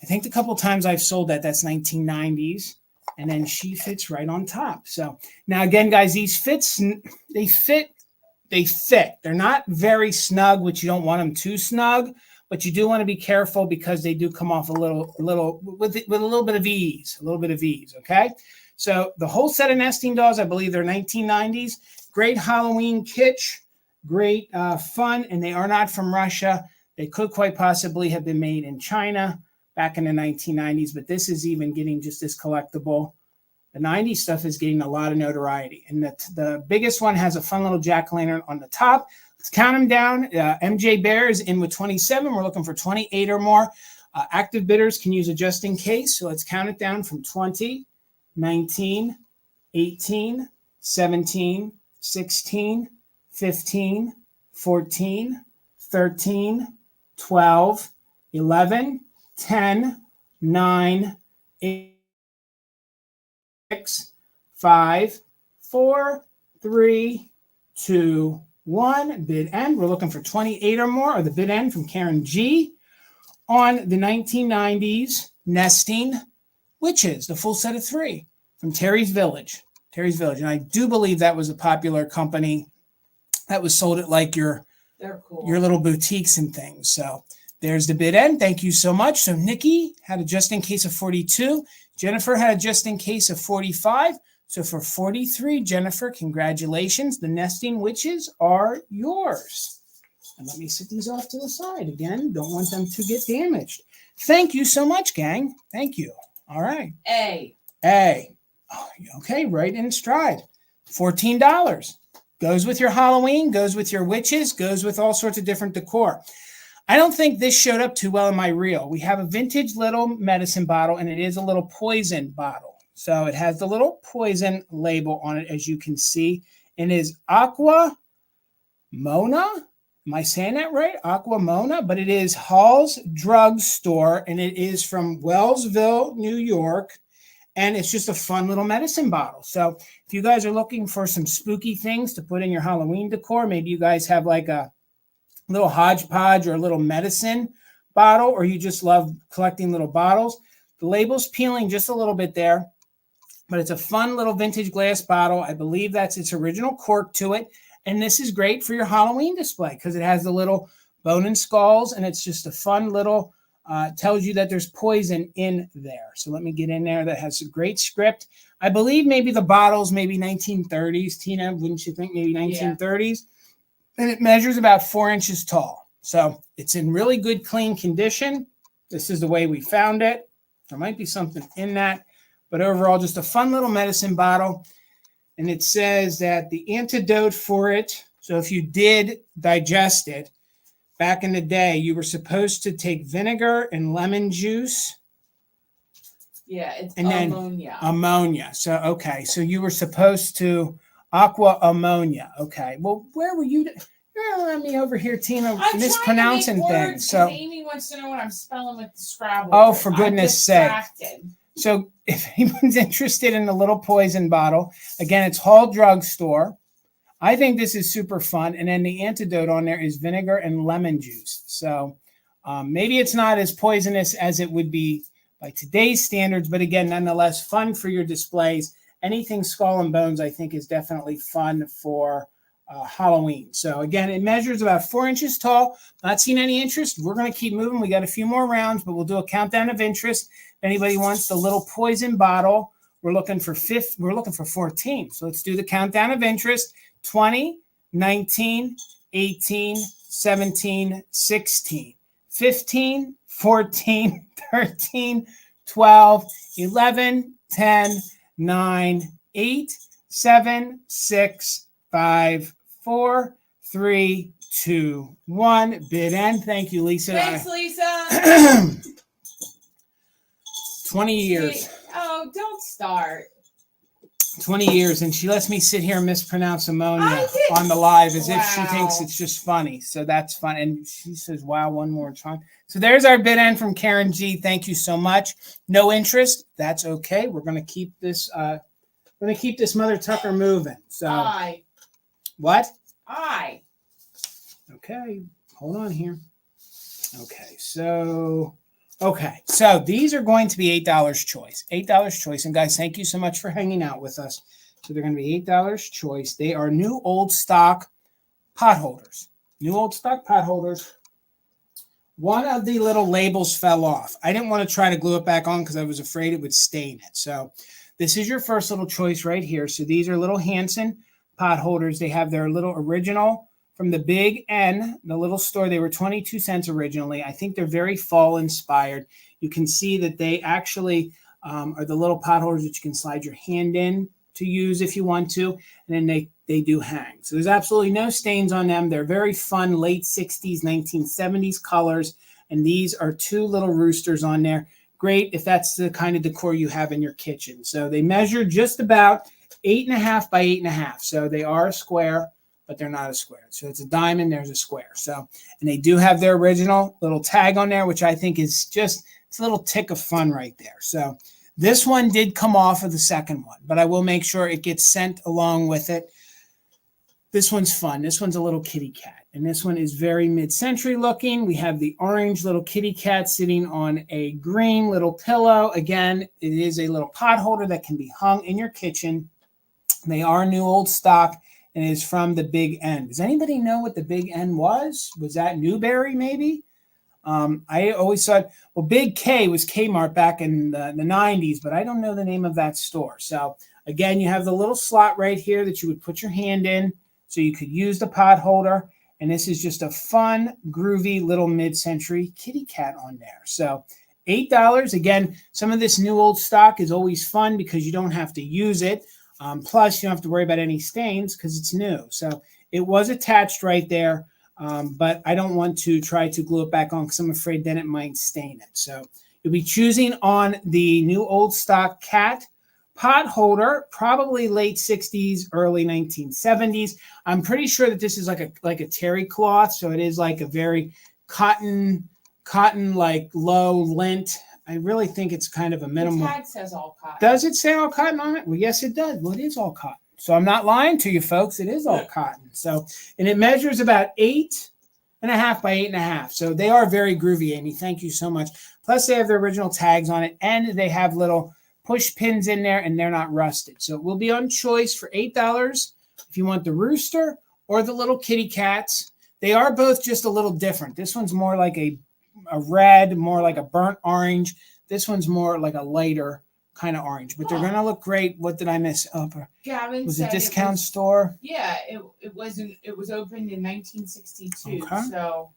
the couple times I've sold that's 1990s. And then she fits right on top. So now again, guys, these fits, they fit. They're not very snug, which you don't want them too snug, but you do want to be careful because they do come off a little with a little bit of ease, okay? So the whole set of nesting dolls, I believe they're 1990s. Great Halloween kitsch, great fun, and they are not from Russia. They could quite possibly have been made in China back in the 1990s, but this is even getting just as collectible. The 90s stuff is getting a lot of notoriety. And the biggest one has a fun little jack-o'-lantern on the top. Let's count them down. MJ Bear is in with 27. We're looking for 28 or more. Active bidders can use a just in case. So let's count it down from 20, 19, 18, 17, 16, 15, 14, 13, 12, 11, 10, 9, 8, 6, 5, 4, 3, 2, 1. Bid end. We're looking for 28 or more, or the bid end from Karen G. On the 1990s nesting witches, the full set of 3 from Terry's Village. And I do believe that was a popular company that was sold at like your little boutiques and things. So there's the bid end. Thank you so much. So Nikki had a just in case of 42. Jennifer had a just in case of 45. So for 43, Jennifer, congratulations. The nesting witches are yours. And let me set these off to the side again. Don't want them to get damaged. Thank you so much, gang. Thank you. All right. A. Oh, okay, right in stride. $14. Goes with your Halloween, goes with your witches, goes with all sorts of different decor. I don't think this showed up too well in my reel. We have a vintage little medicine bottle, and it is a little poison bottle. So it has the little poison label on it, as you can see. It is Aqua Mona. Am I saying that right? Aqua Mona, but it is Hall's Drug Store, and it is from Wellsville, New York. And it's just a fun little medicine bottle. So if you guys are looking for some spooky things to put in your Halloween decor, maybe you guys have like a little hodgepodge or a little medicine bottle, or you just love collecting little bottles. The label's peeling just a little bit there, but it's a fun little vintage glass bottle. I believe that's its original cork to it. And this is great for your Halloween display because it has the little bone and skulls, and it's just a fun little, tells you that there's poison in there. So let me get in there. That has a great script. I believe maybe the bottle's maybe 1930s. Tina, wouldn't you think maybe 1930s? Yeah. And it measures about 4 inches tall. So it's in really good, clean condition. This is the way we found it. There might be something in that, but overall, just a fun little medicine bottle. And it says that the antidote for it, so if you did digest it, back in the day, you were supposed to take vinegar and lemon juice. Yeah, it's and ammonia. Then ammonia. So, okay. So you were supposed to aqua ammonia. Okay. Well, where were you? You're going to run me over here, Tina, I'm mispronouncing things. So Amy wants to know what I'm spelling with the Scrabble. Oh, for goodness sake. Distracted. So if anyone's interested in the little poison bottle, again, it's Hall Drug Store. I think this is super fun. And then the antidote on there is vinegar and lemon juice. So maybe it's not as poisonous as it would be by today's standards, but again, nonetheless, fun for your displays. Anything skull and bones, I think, is definitely fun for Halloween. So again, it measures about 4 inches tall. Not seeing any interest. We're going to keep moving. We got a few more rounds, but we'll do a countdown of interest. If anybody wants the little poison bottle, we're looking for 14. So let's do the countdown of interest. 20, 19, 18, 17, 16, 15, 14, 13, 12, 11, 10, 9, 8, 7, 6, 5, 4, 3, 2, 1. Bid end. Thank you, Lisa. Thanks, Lisa. 20 years. Oh, don't start. 20 years, and she lets me sit here and mispronounce ammonia on the live as if she thinks it's just funny. So that's fun. And she says, wow, one more time. So there's our bid end from Karen G. Thank you so much. No interest. That's okay. We're going to keep this Mother Tucker moving. So what? Okay. Hold on here. Okay. So these are going to be $8 choice. $8 choice. And guys, thank you so much for hanging out with us. So they're going to be $8 choice. They are new old stock pot holders. New old stock pot holders. One of the little labels fell off. I didn't want to try to glue it back on because I was afraid it would stain it. So this is your first little choice right here. So these are little Hanson pot holders. They have their little original from the Big N, the little store. They were 22 cents originally. I think they're very fall inspired. You can see that they actually are the little pot holders that you can slide your hand in to use if you want to. And then they do hang. So there's absolutely no stains on them. They're very fun, late 60s, 1970s colors. And these are two little roosters on there. Great if that's the kind of decor you have in your kitchen. So they measure just about 8.5 by 8.5. So they are a square, but they're not a square. So it's a diamond, there's a square. So, and they do have their original little tag on there, which I think is just, it's a little tick of fun right there. So this one did come off of the second one, but I will make sure it gets sent along with it. This one's fun. This one's a little kitty cat, and this one is very mid-century looking. We have the orange little kitty cat sitting on a green little pillow. Again, it is a little pot holder that can be hung in your kitchen. They are new old stock, and it is from the Big N. Does anybody know what the Big N was? Was that Newberry maybe? I always thought, well, Big K was Kmart back in the 90s, but I don't know the name of that store. So again, you have the little slot right here that you would put your hand in so you could use the pot holder. And this is just a fun, groovy little mid-century kitty cat on there. So $8. Again, some of this new old stock is always fun because you don't have to use it. Plus, you don't have to worry about any stains because it's new. So it was attached right there, but I don't want to try to glue it back on because I'm afraid then it might stain it. So you'll be choosing on the new old stock cat pot holder, probably late 60s, early 1970s. I'm pretty sure that this is like a terry cloth, so it is like a very cotton like low lint. I really think it's kind of a minimal. The tag says all cotton. Does it say all cotton on it? Well, yes, it does. Well, it is all cotton. So I'm not lying to you, folks. It is all cotton. So, and it measures about 8.5 by 8.5. So they are very groovy, Amy. Thank you so much. Plus, they have the original tags on it, and they have little push pins in there, and they're not rusted. So it will be on choice for $8 if you want the rooster or the little kitty cats. They are both just a little different. This one's more like a red, more like a burnt orange. This one's more like a lighter kind of orange, but they're going to look great. What did I miss? Gavin was said a discount store? Yeah, it was opened in 1962. Okay. So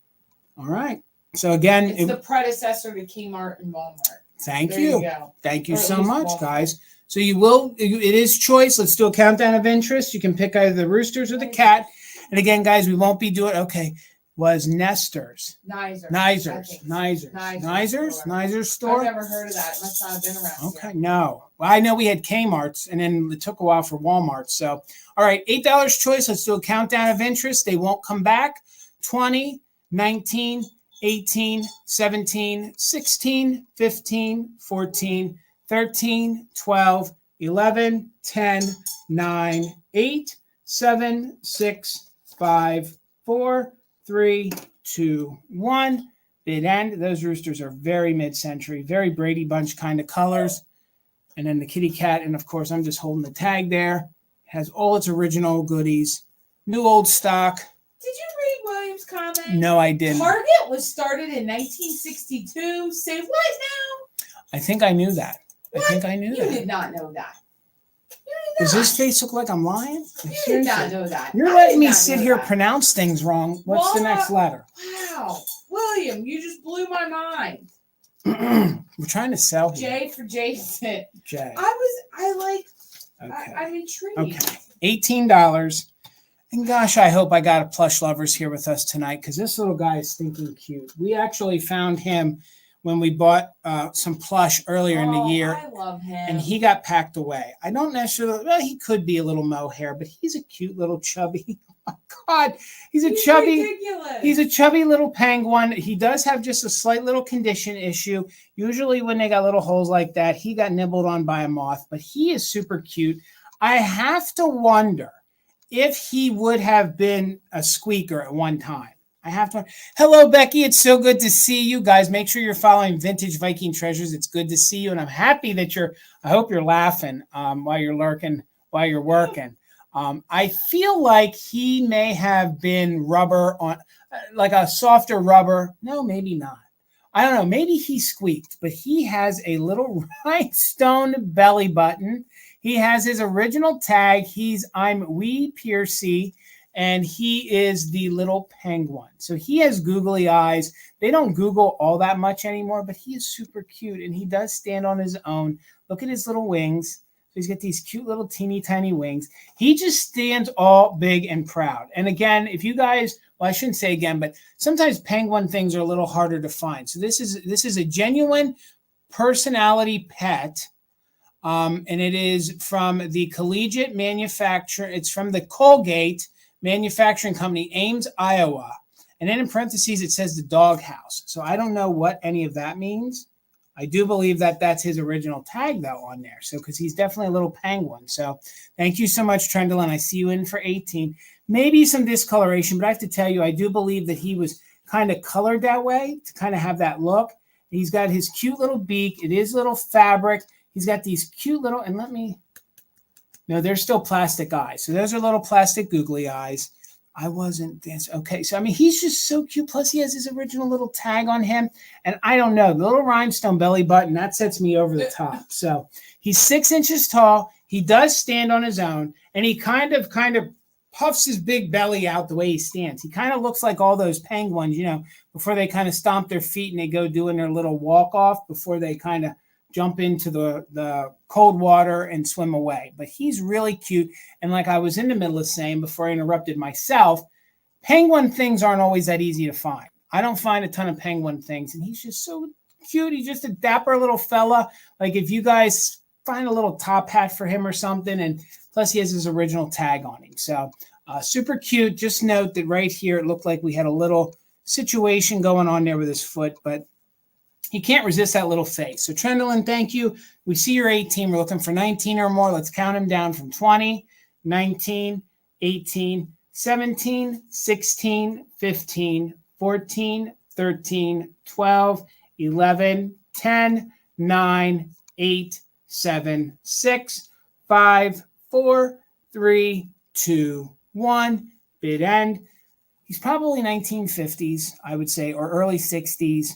all right. So again, it's the predecessor to Kmart and Walmart. Thank There you. you go. Thank you Or at so least much, Walmart. guys. So it is choice. Let's do a countdown of interest. You can pick either the roosters or the cat. And again, guys, we won't be doing, was Nestor's. Nizer's store. I've never heard of that. It must not have been around. Okay, no. Well, I know we had Kmart's, and then it took a while for Walmart. So, all right, $8 choice. Let's do a countdown of interest. They won't come back. 20, 19, 18, 17, 16, 15, 14, 13, 12, 11, 10, 9, 8, 7, 6, 5, 4, 3, 2, 1. Bid end. Those roosters are very mid-century, very Brady Bunch kind of colors. And then the kitty cat, and of course, I'm just holding the tag there. Has all its original goodies. New old stock. Did you read William's comment? No, I didn't. Target was started in 1962. Say what now? I think I knew that. What? I think I knew You that. did not know that. Does this face look like I'm lying? You did not know that. You're letting me sit here pronounce things wrong. What's the next letter? Wow. William, you just blew my mind. We're trying to sell here. J for Jason. J. I'm intrigued. Okay. $18. And gosh, I hope I got a plush lovers here with us tonight because this little guy is stinking cute. We actually found him when we bought some plush earlier in the year. I love him. And he got packed away. I don't necessarily, well, he could be a little mohair, but he's a cute little chubby. Oh my God, he's a chubby little penguin. He does have just a slight little condition issue. Usually when they got little holes like that, he got nibbled on by a moth, but he is super cute. I have to wonder if he would have been a squeaker at one time. I have to. Hello, Becky. It's so good to see you guys. Make sure you're following Vintage Viking Treasures. It's good to see you. And I'm happy that I hope you're laughing while you're lurking, while you're working. I feel like he may have been rubber on, like a softer rubber. No, maybe not. I don't know. Maybe he squeaked, but he has a little rhinestone belly button. He has his original tag. I'm Wee Piercy. And he is the little penguin. So he has googly eyes. They don't Google all that much anymore, but he is super cute. And he does stand on his own. Look at his little wings. So he's got these cute little teeny tiny wings. He just stands all big and proud. And again, if you guys, well, I shouldn't say again, but sometimes penguin things are a little harder to find. So this is a genuine personality pet. And it is from the Collegiate Manufacturer. It's from the Colgate Manufacturing Company, Ames, Iowa. And then in parentheses, it says the doghouse. So I don't know what any of that means. I do believe that that's his original tag, though, on there. So because he's definitely a little penguin. So thank you so much, Trendle. And I see you in for 18. Maybe some discoloration, but I have to tell you, I do believe that he was kind of colored that way to kind of have that look. He's got his cute little beak. It is little fabric. He's got these cute little, and no, they're still plastic eyes. So those are little plastic googly eyes. I wasn't dancing. Okay, so I mean, he's just so cute. Plus, he has his original little tag on him. And I don't know, the little rhinestone belly button, that sets me over the top. So he's 6 inches tall. He does stand on his own. And he kind of puffs his big belly out the way he stands. He kind of looks like all those penguins, before they kind of stomp their feet and they go doing their little walk off before they kind of jump into the cold water and swim away. But he's really cute. And like I was in the middle of saying before I interrupted myself, penguin things aren't always that easy to find. I don't find a ton of penguin things, and he's just so cute. He's just a dapper little fella. Like if you guys find a little top hat for him or something, and plus he has his original tag on him. So super cute. Just note that right here, it looked like we had a little situation going on there with his foot, but he can't resist that little face. So Trendolin, thank you. We see you're 18. We're looking for 19 or more. Let's count him down from 20, 19, 18, 17, 16, 15, 14, 13, 12, 11, 10, 9, 8, 7, 6, 5, 4, 3, 2, 1. Bid end. He's probably 1950s, I would say, or early 60s.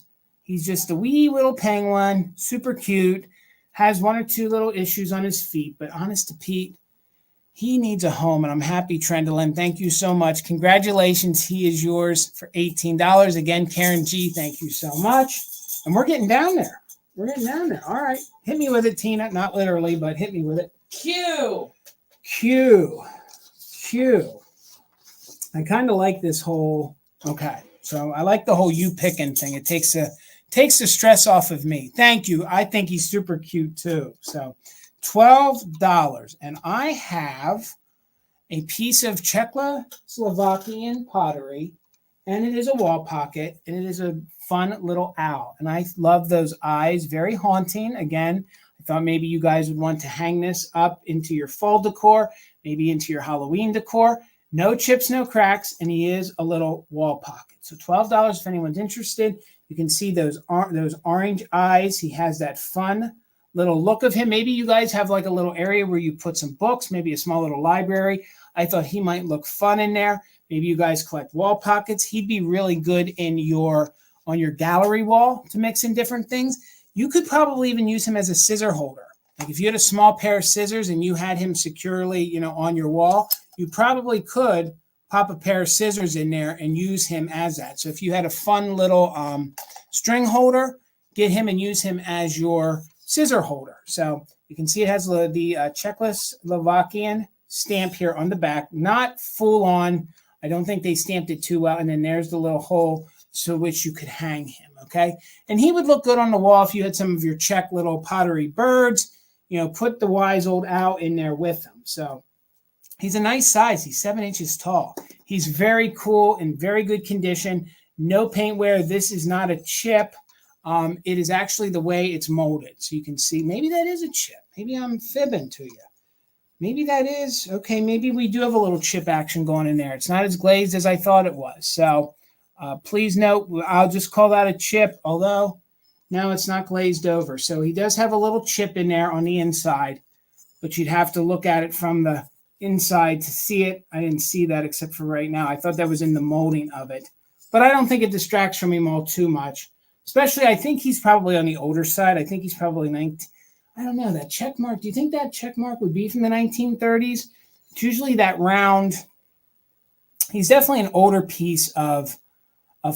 He's just a wee little penguin, super cute, has one or two little issues on his feet, but honest to Pete, he needs a home, and I'm happy, Trendolin. Thank you so much. Congratulations. He is yours for $18. Again, Karen G., thank you so much. And we're getting down there. We're getting down there. All right. Hit me with it, Tina. Not literally, but hit me with it. Q. I kind of like this whole, okay. So I like the whole you picking thing. It takes the stress off of me. Thank you. I think he's super cute too. So $12. And I have a piece of Czechoslovakian pottery, and it is a wall pocket, and it is a fun little owl. And I love those eyes, very haunting. Again, I thought maybe you guys would want to hang this up into your fall decor, maybe into your Halloween decor. No chips, no cracks, and he is a little wall pocket. So $12 if anyone's interested. You can see those orange eyes. He has that fun little look of him. Maybe you guys have like a little area where you put some books, maybe a small little library. I thought he might look fun in there. Maybe you guys collect wall pockets. He'd be really good in on your gallery wall to mix in different things. You could probably even use him as a scissor holder. Like if you had a small pair of scissors and you had him securely, on your wall, you probably could pop a pair of scissors in there and use him as that. So if you had a fun little string holder, get him and use him as your scissor holder. So you can see it has the Czechoslovakian stamp here on the back, not full on. I don't think they stamped it too well. And then there's the little hole so which you could hang him, okay? And he would look good on the wall if you had some of your Czech little pottery birds, put the wise old owl in there with him. So he's a nice size. He's 7 inches tall. He's very cool, in very good condition. No paint wear. This is not a chip. It is actually the way it's molded. So you can see, maybe that is a chip. Maybe I'm fibbing to you. Maybe that is, okay, maybe we do have a little chip action going in there. It's not as glazed as I thought it was. So please note, I'll just call that a chip, although now it's not glazed over. So he does have a little chip in there on the inside, but you'd have to look at it from the inside to see it. I didn't see that except for right now. I thought that was in the molding of it, but I don't think it distracts from him all too much. Especially, I think he's probably on the older side. I think he's probably 19. I don't know, that check mark. Do you think that check mark would be from the 1930s? It's usually that round. He's definitely an older piece of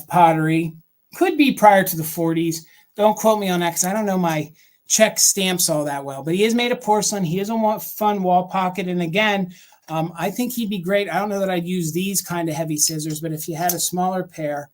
pottery. Could be prior to the 40s. Don't quote me on that because I don't know my Czech stamps all that well. But he is made of porcelain. He is a fun wall pocket. And again, I think he'd be great. I don't know that I'd use these kind of heavy scissors, but if you had a smaller pair,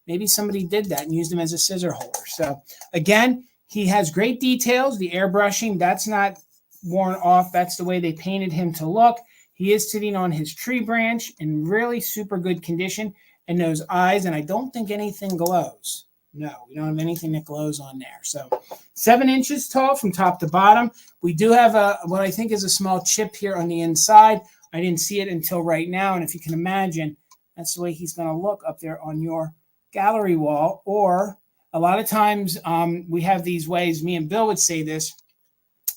maybe somebody did that and used them as a scissor holder. So again, he has great details. The airbrushing, that's not worn off. That's the way they painted him to look. He is sitting on his tree branch in really super good condition. And those eyes, and I don't think anything glows. No, we don't have anything that glows on there. So 7 inches tall from top to bottom. We do have what I think is a small chip here on the inside. I didn't see it until right now. And if you can imagine, that's the way he's going to look up there on your gallery wall. Or a lot of times we have these ways, me and Bill would say this,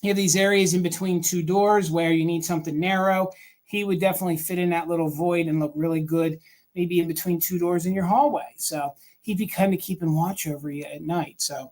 you have these areas in between two doors where you need something narrow. He would definitely fit in that little void and look really good, maybe in between two doors in your hallway. So he'd be kind of keeping watch over you at night. So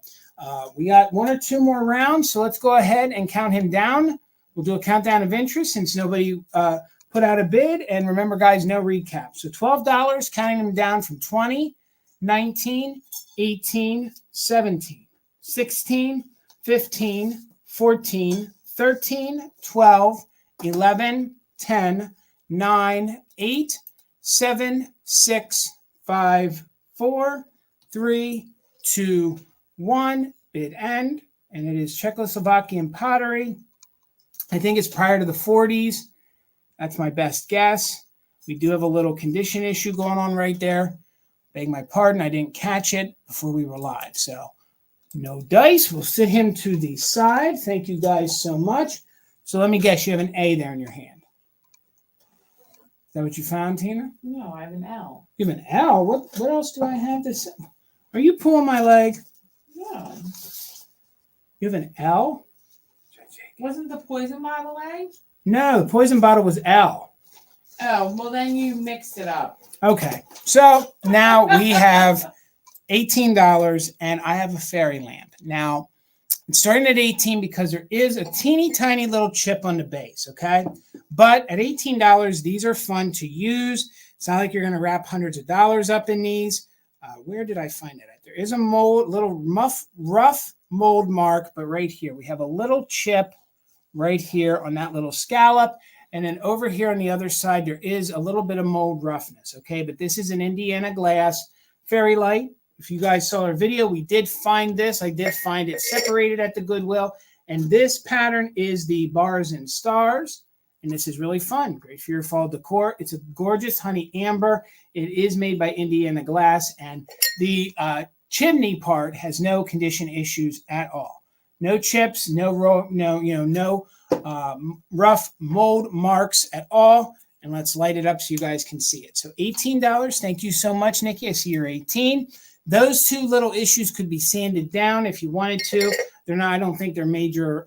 we got one or two more rounds. So let's go ahead and count him down. We'll do a countdown of interest since nobody put out a bid. And remember, guys, no recap. So $12, counting him down from 20, 19, 18, 17, 16, 15, 14, 13, 12, 11, 10, 9, 8, 7, 6, 5, 4, 3, 2, 1. Bid end. And it is Czechoslovakian pottery. I think it's prior to the 40s. That's my best guess. We do have a little condition issue going on right there. Beg my pardon, I didn't catch it before we were live. So no dice. We'll sit him to the side. Thank you guys so much. So let me guess, you have an A there in your hand. Is that what you found, Tina? No, I have an L. You have an L? What else do I have to say? Are you pulling my leg? No. You have an L? Wasn't the poison bottle A? No, the poison bottle was L. Oh, well then you mixed it up. Okay, so now we have $18 and I have a fairy lamp. Now, it's starting at 18 because there is a teeny tiny little chip on the base, okay? But at $18, these are fun to use. It's not like you're going to wrap hundreds of dollars up in these. Where did I find it at? There is a mold, little rough mold mark, but right here, we have a little chip right here on that little scallop. And then over here on the other side, there is a little bit of mold roughness, okay? But this is an Indiana glass fairy light. If you guys saw our video, we did find this. I did find it separated at the Goodwill. And this pattern is the bars and stars. And this is really fun. Great for your fall decor. It's a gorgeous honey amber. It is made by Indiana Glass. And the chimney part has no condition issues at all. No chips, no rough mold marks at all. And let's light it up so you guys can see it. So $18. Thank you so much, Nikki. I see you're 18. Those two little issues could be sanded down if you wanted to. They're not, I don't think they're major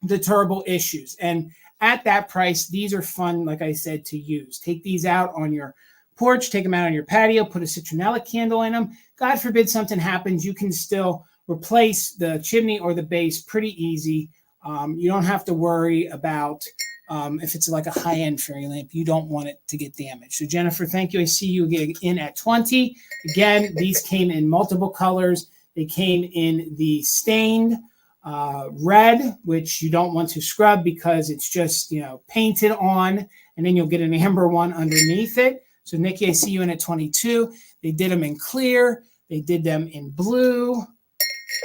deterrable issues. And at that price, these are fun, like I said, to use. Take these out on your porch, take them out on your patio, put a citronella candle in them. God forbid something happens, you can still replace the chimney or the base pretty easy. You don't have to worry about if it's like a high-end fairy lamp. You don't want it to get damaged. So Jennifer, thank you. I see you in at 20. Again, these came in multiple colors. They came in the stained red, which you don't want to scrub because it's just, painted on, and then you'll get an amber one underneath it. So Nikki, I see you in at 22. They did them in clear. They did them in blue.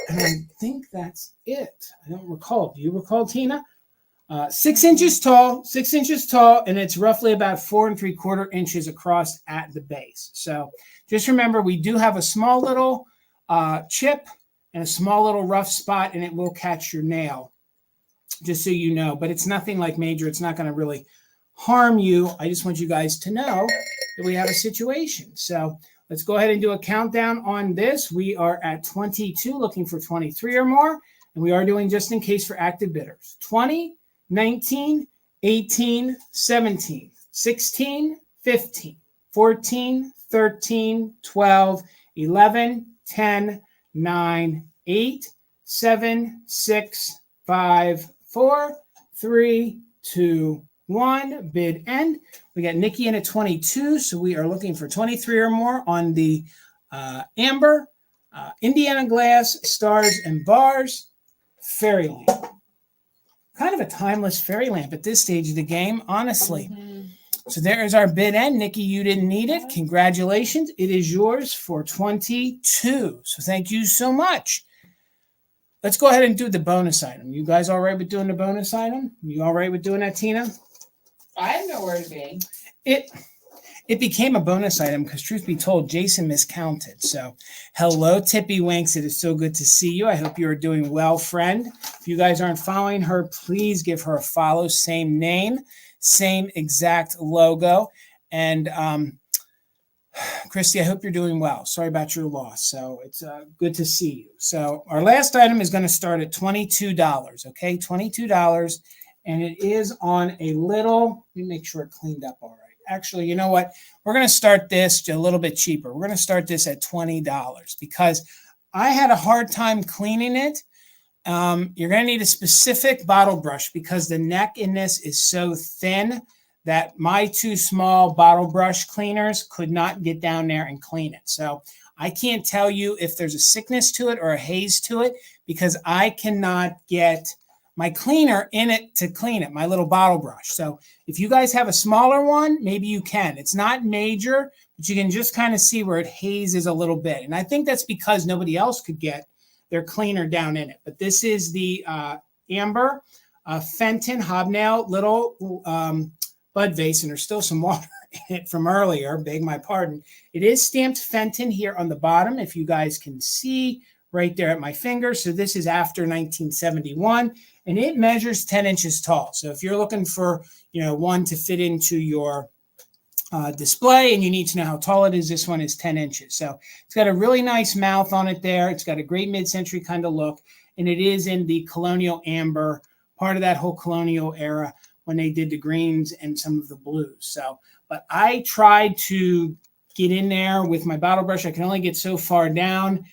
And I think that's it. I don't recall. Do you recall, Tina? 6 inches tall, and it's roughly about 4 3/4 inches across at the base. So just remember, we do have a small little chip and a small little rough spot, and it will catch your nail, just so you know. But it's nothing like major. It's not going to really harm you. I just want you guys to know that we have a situation. So let's go ahead and do a countdown on this. We are at 22, looking for 23 or more. And we are doing just in case for active bidders. 20, 19, 18, 17, 16, 15, 14, 13, 12, 11, 10, 9, 8, 7, 6, 5, 4, 3, 2, 1. Bid end. We got Nikki in at 22, so we are looking for 23 or more on the amber, Indiana Glass, stars and bars, fairy lamp. Kind of a timeless fairy lamp at this stage of the game, honestly. Mm-hmm. So there is our bid end. Nikki, you didn't need it. Congratulations. It is yours for 22. So thank you so much. Let's go ahead and do the bonus item. You guys all right with doing the bonus item? You all right with doing that, Tina? I have nowhere to be. It became a bonus item because, truth be told, Jason miscounted. So hello, Tippy Winks. It is so good to see you. I hope you are doing well, friend. If you guys aren't following her, please give her a follow. Same name, same exact logo. And Christy, I hope you're doing well. Sorry about your loss. So it's good to see you. So our last item is going to start at $22, okay? $22. And it is on a little, let me make sure it cleaned up all right. Actually, you know what? We're going to start this a little bit cheaper. We're going to start this at $20 because I had a hard time cleaning it. You're going to need a specific bottle brush because the neck in this is so thin that my two small bottle brush cleaners could not get down there and clean it. So I can't tell you if there's a sickness to it or a haze to it because I cannot get my cleaner in it to clean it, my little bottle brush. So if you guys have a smaller one, maybe you can. It's not major, but you can just kind of see where it hazes a little bit. And I think that's because nobody else could get their cleaner down in it. But this is the Amber Fenton Hobnail little bud vase, and there's still some water in it from earlier, beg my pardon. It is stamped Fenton here on the bottom, if you guys can see right there at my finger. So this is after 1971, and it measures 10 inches tall. So if you're looking for, one to fit into your display and you need to know how tall it is, this one is 10 inches. So it's got a really nice mouth on it there. It's got a great mid-century kind of look, and it is in the colonial amber, part of that whole colonial era when they did the greens and some of the blues. So, but I tried to get in there with my bottle brush. I can only get so far down.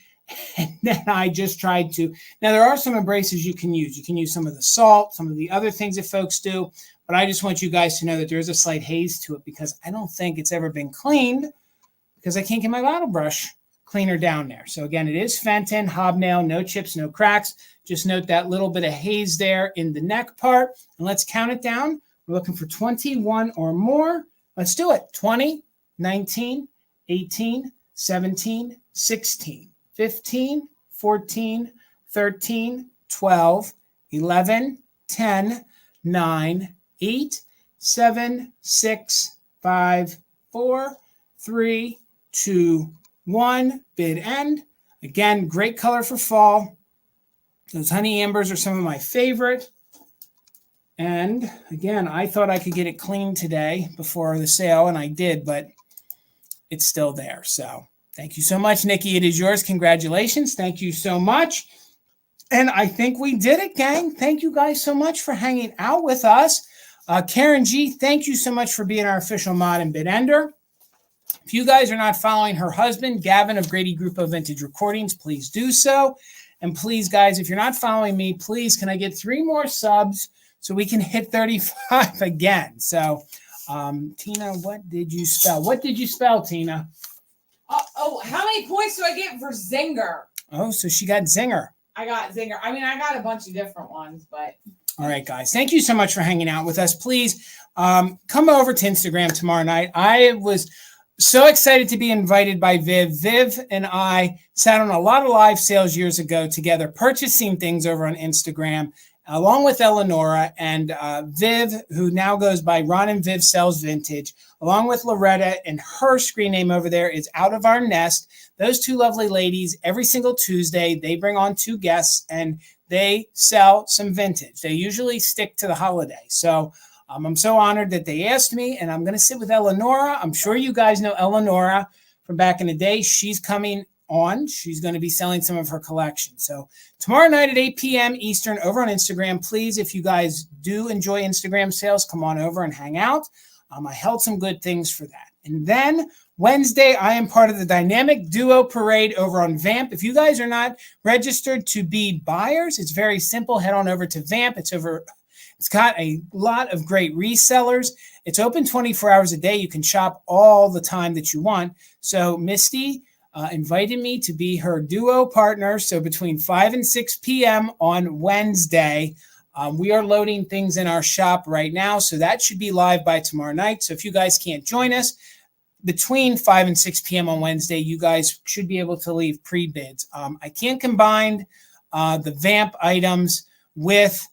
And then I just tried to. Now, there are some abrasives you can use. You can use some of the salt, some of the other things that folks do. But I just want you guys to know that there is a slight haze to it because I don't think it's ever been cleaned because I can't get my bottle brush cleaner down there. So again, it is Fenton Hobnail, no chips, no cracks. Just note that little bit of haze there in the neck part. And let's count it down. We're looking for 21 or more. Let's do it. 20, 19, 18, 17, 16, 15, 14, 13, 12, 11, 10, 9, 8, 7, 6, 5, 4, 3, 2, 1. Bid end. Again, great color for fall. Those honey ambers are some of my favorite. And again, I thought I could get it cleaned today before the sale, and I did, but it's still there. So thank you so much, Nikki. It is yours. Congratulations. Thank you so much. And I think we did it, gang. Thank you guys so much for hanging out with us. Karen G., thank you so much for being our official mod and bid ender. If you guys are not following her husband, Gavin of Grady Group of Vintage Recordings, please do so. And please, guys, if you're not following me, please, can I get 3 more subs so we can hit 35 again? So, Tina, what did you spell? What did you spell, Tina? How many points do I get for Zinger? Oh, so she got Zinger. I got Zinger. I mean, I got a bunch of different ones, but. All right, guys. Thank you so much for hanging out with us. Please come over to Instagram tomorrow night. I was so excited to be invited by Viv. Viv and I sat on a lot of live sales years ago together, purchasing things over on Instagram, along with Eleonora and Viv, who now goes by Ron and Viv Sells Vintage, along with Loretta, and her screen name over there is Out of Our Nest. Those 2 lovely ladies, every single Tuesday, they bring on 2 guests and they sell some vintage. They usually stick to the holiday. So I'm so honored that they asked me, and I'm going to sit with Eleonora. I'm sure you guys know Eleonora from back in the day. She's coming on. She's going to be selling some of her collection. So tomorrow night at 8 p.m. Eastern over on Instagram, please, if you guys do enjoy Instagram sales, come on over and hang out. I held some good things for that. And then Wednesday, I am part of the Dynamic Duo Parade over on Vamp. If you guys are not registered to be buyers, it's very simple. Head on over to Vamp. It's got a lot of great resellers. It's open 24 hours a day. You can shop all the time that you want. So Misty invited me to be her duo partner. So between 5 and 6 p.m. on Wednesday, we are loading things in our shop right now. So that should be live by tomorrow night. So if you guys can't join us, between 5 and 6 p.m. on Wednesday, you guys should be able to leave pre-bids. I can't combine the Vamp items with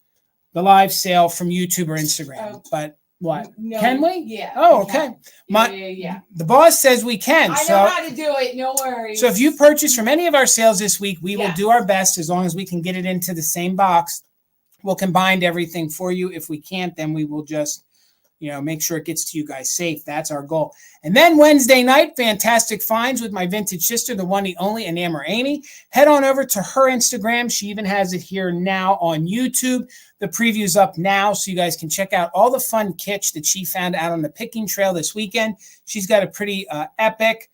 the live sale from YouTube or Instagram, but what? No, can we? Yeah. Oh, okay. Yeah. The boss says we can. I know how to do it. No worries. So if you purchase from any of our sales this week, we will do our best as long as we can get it into the same box. We'll combine everything for you. If we can't, then we will just make sure it gets to you guys safe. That's our goal. And then Wednesday night, fantastic finds with my vintage sister, the one, the only, Enamor Amy. Head on over to her Instagram. She even has it here now on YouTube. The preview's up now, so you guys can check out all the fun kitsch that she found out on the picking trail this weekend. She's got a pretty epic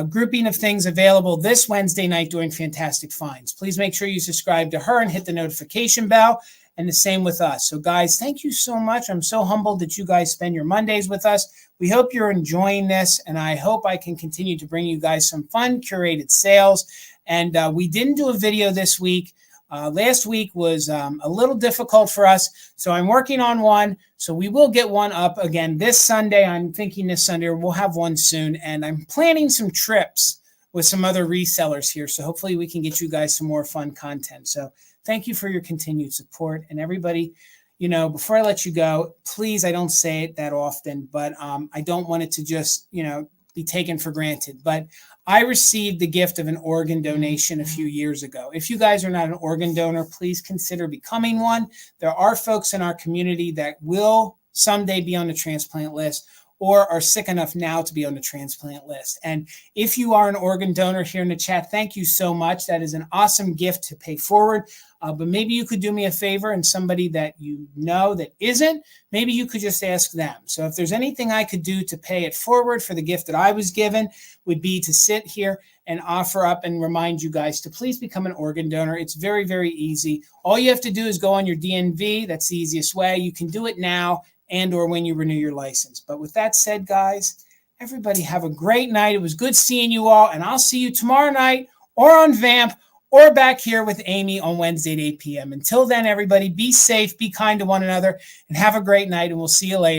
grouping of things available this Wednesday night doing fantastic finds. Please make sure you subscribe to her and hit the notification bell. and the same with us. So guys, thank you so much. I'm so humbled that you guys spend your Mondays with us. We hope you're enjoying this, and I hope I can continue to bring you guys some fun curated sales. And we didn't do a video this week. Last week was a little difficult for us, so I'm working on one. So we will get one up again this Sunday. I'm thinking this Sunday, or we'll have one soon. And I'm planning some trips with some other resellers here. So hopefully we can get you guys some more fun content. So thank you for your continued support. And everybody, you know, before I let you go, please, I don't say it that often, but I don't want it to just, you know, be taken for granted. But I received the gift of an organ donation a few years ago. If you guys are not an organ donor, please consider becoming one. There are folks in our community that will someday be on the transplant list or are sick enough now to be on the transplant list. And if you are an organ donor here in the chat, thank you so much. That is an awesome gift to pay forward. But maybe you could do me a favor, and somebody that you know that isn't, maybe you could just ask them. So if there's anything I could do to pay it forward for the gift that I was given, would be to sit here and offer up and remind you guys to please become an organ donor. It's very, very easy. All you have to do is go on your DNV. That's the easiest way. You can do it now and or when you renew your license. But with that said, guys, everybody have a great night. It was good seeing you all, and I'll see you tomorrow night or on Vamp or back here with Amy on Wednesday at 8 p.m. Until then, everybody, be safe, be kind to one another, and have a great night, and we'll see you later.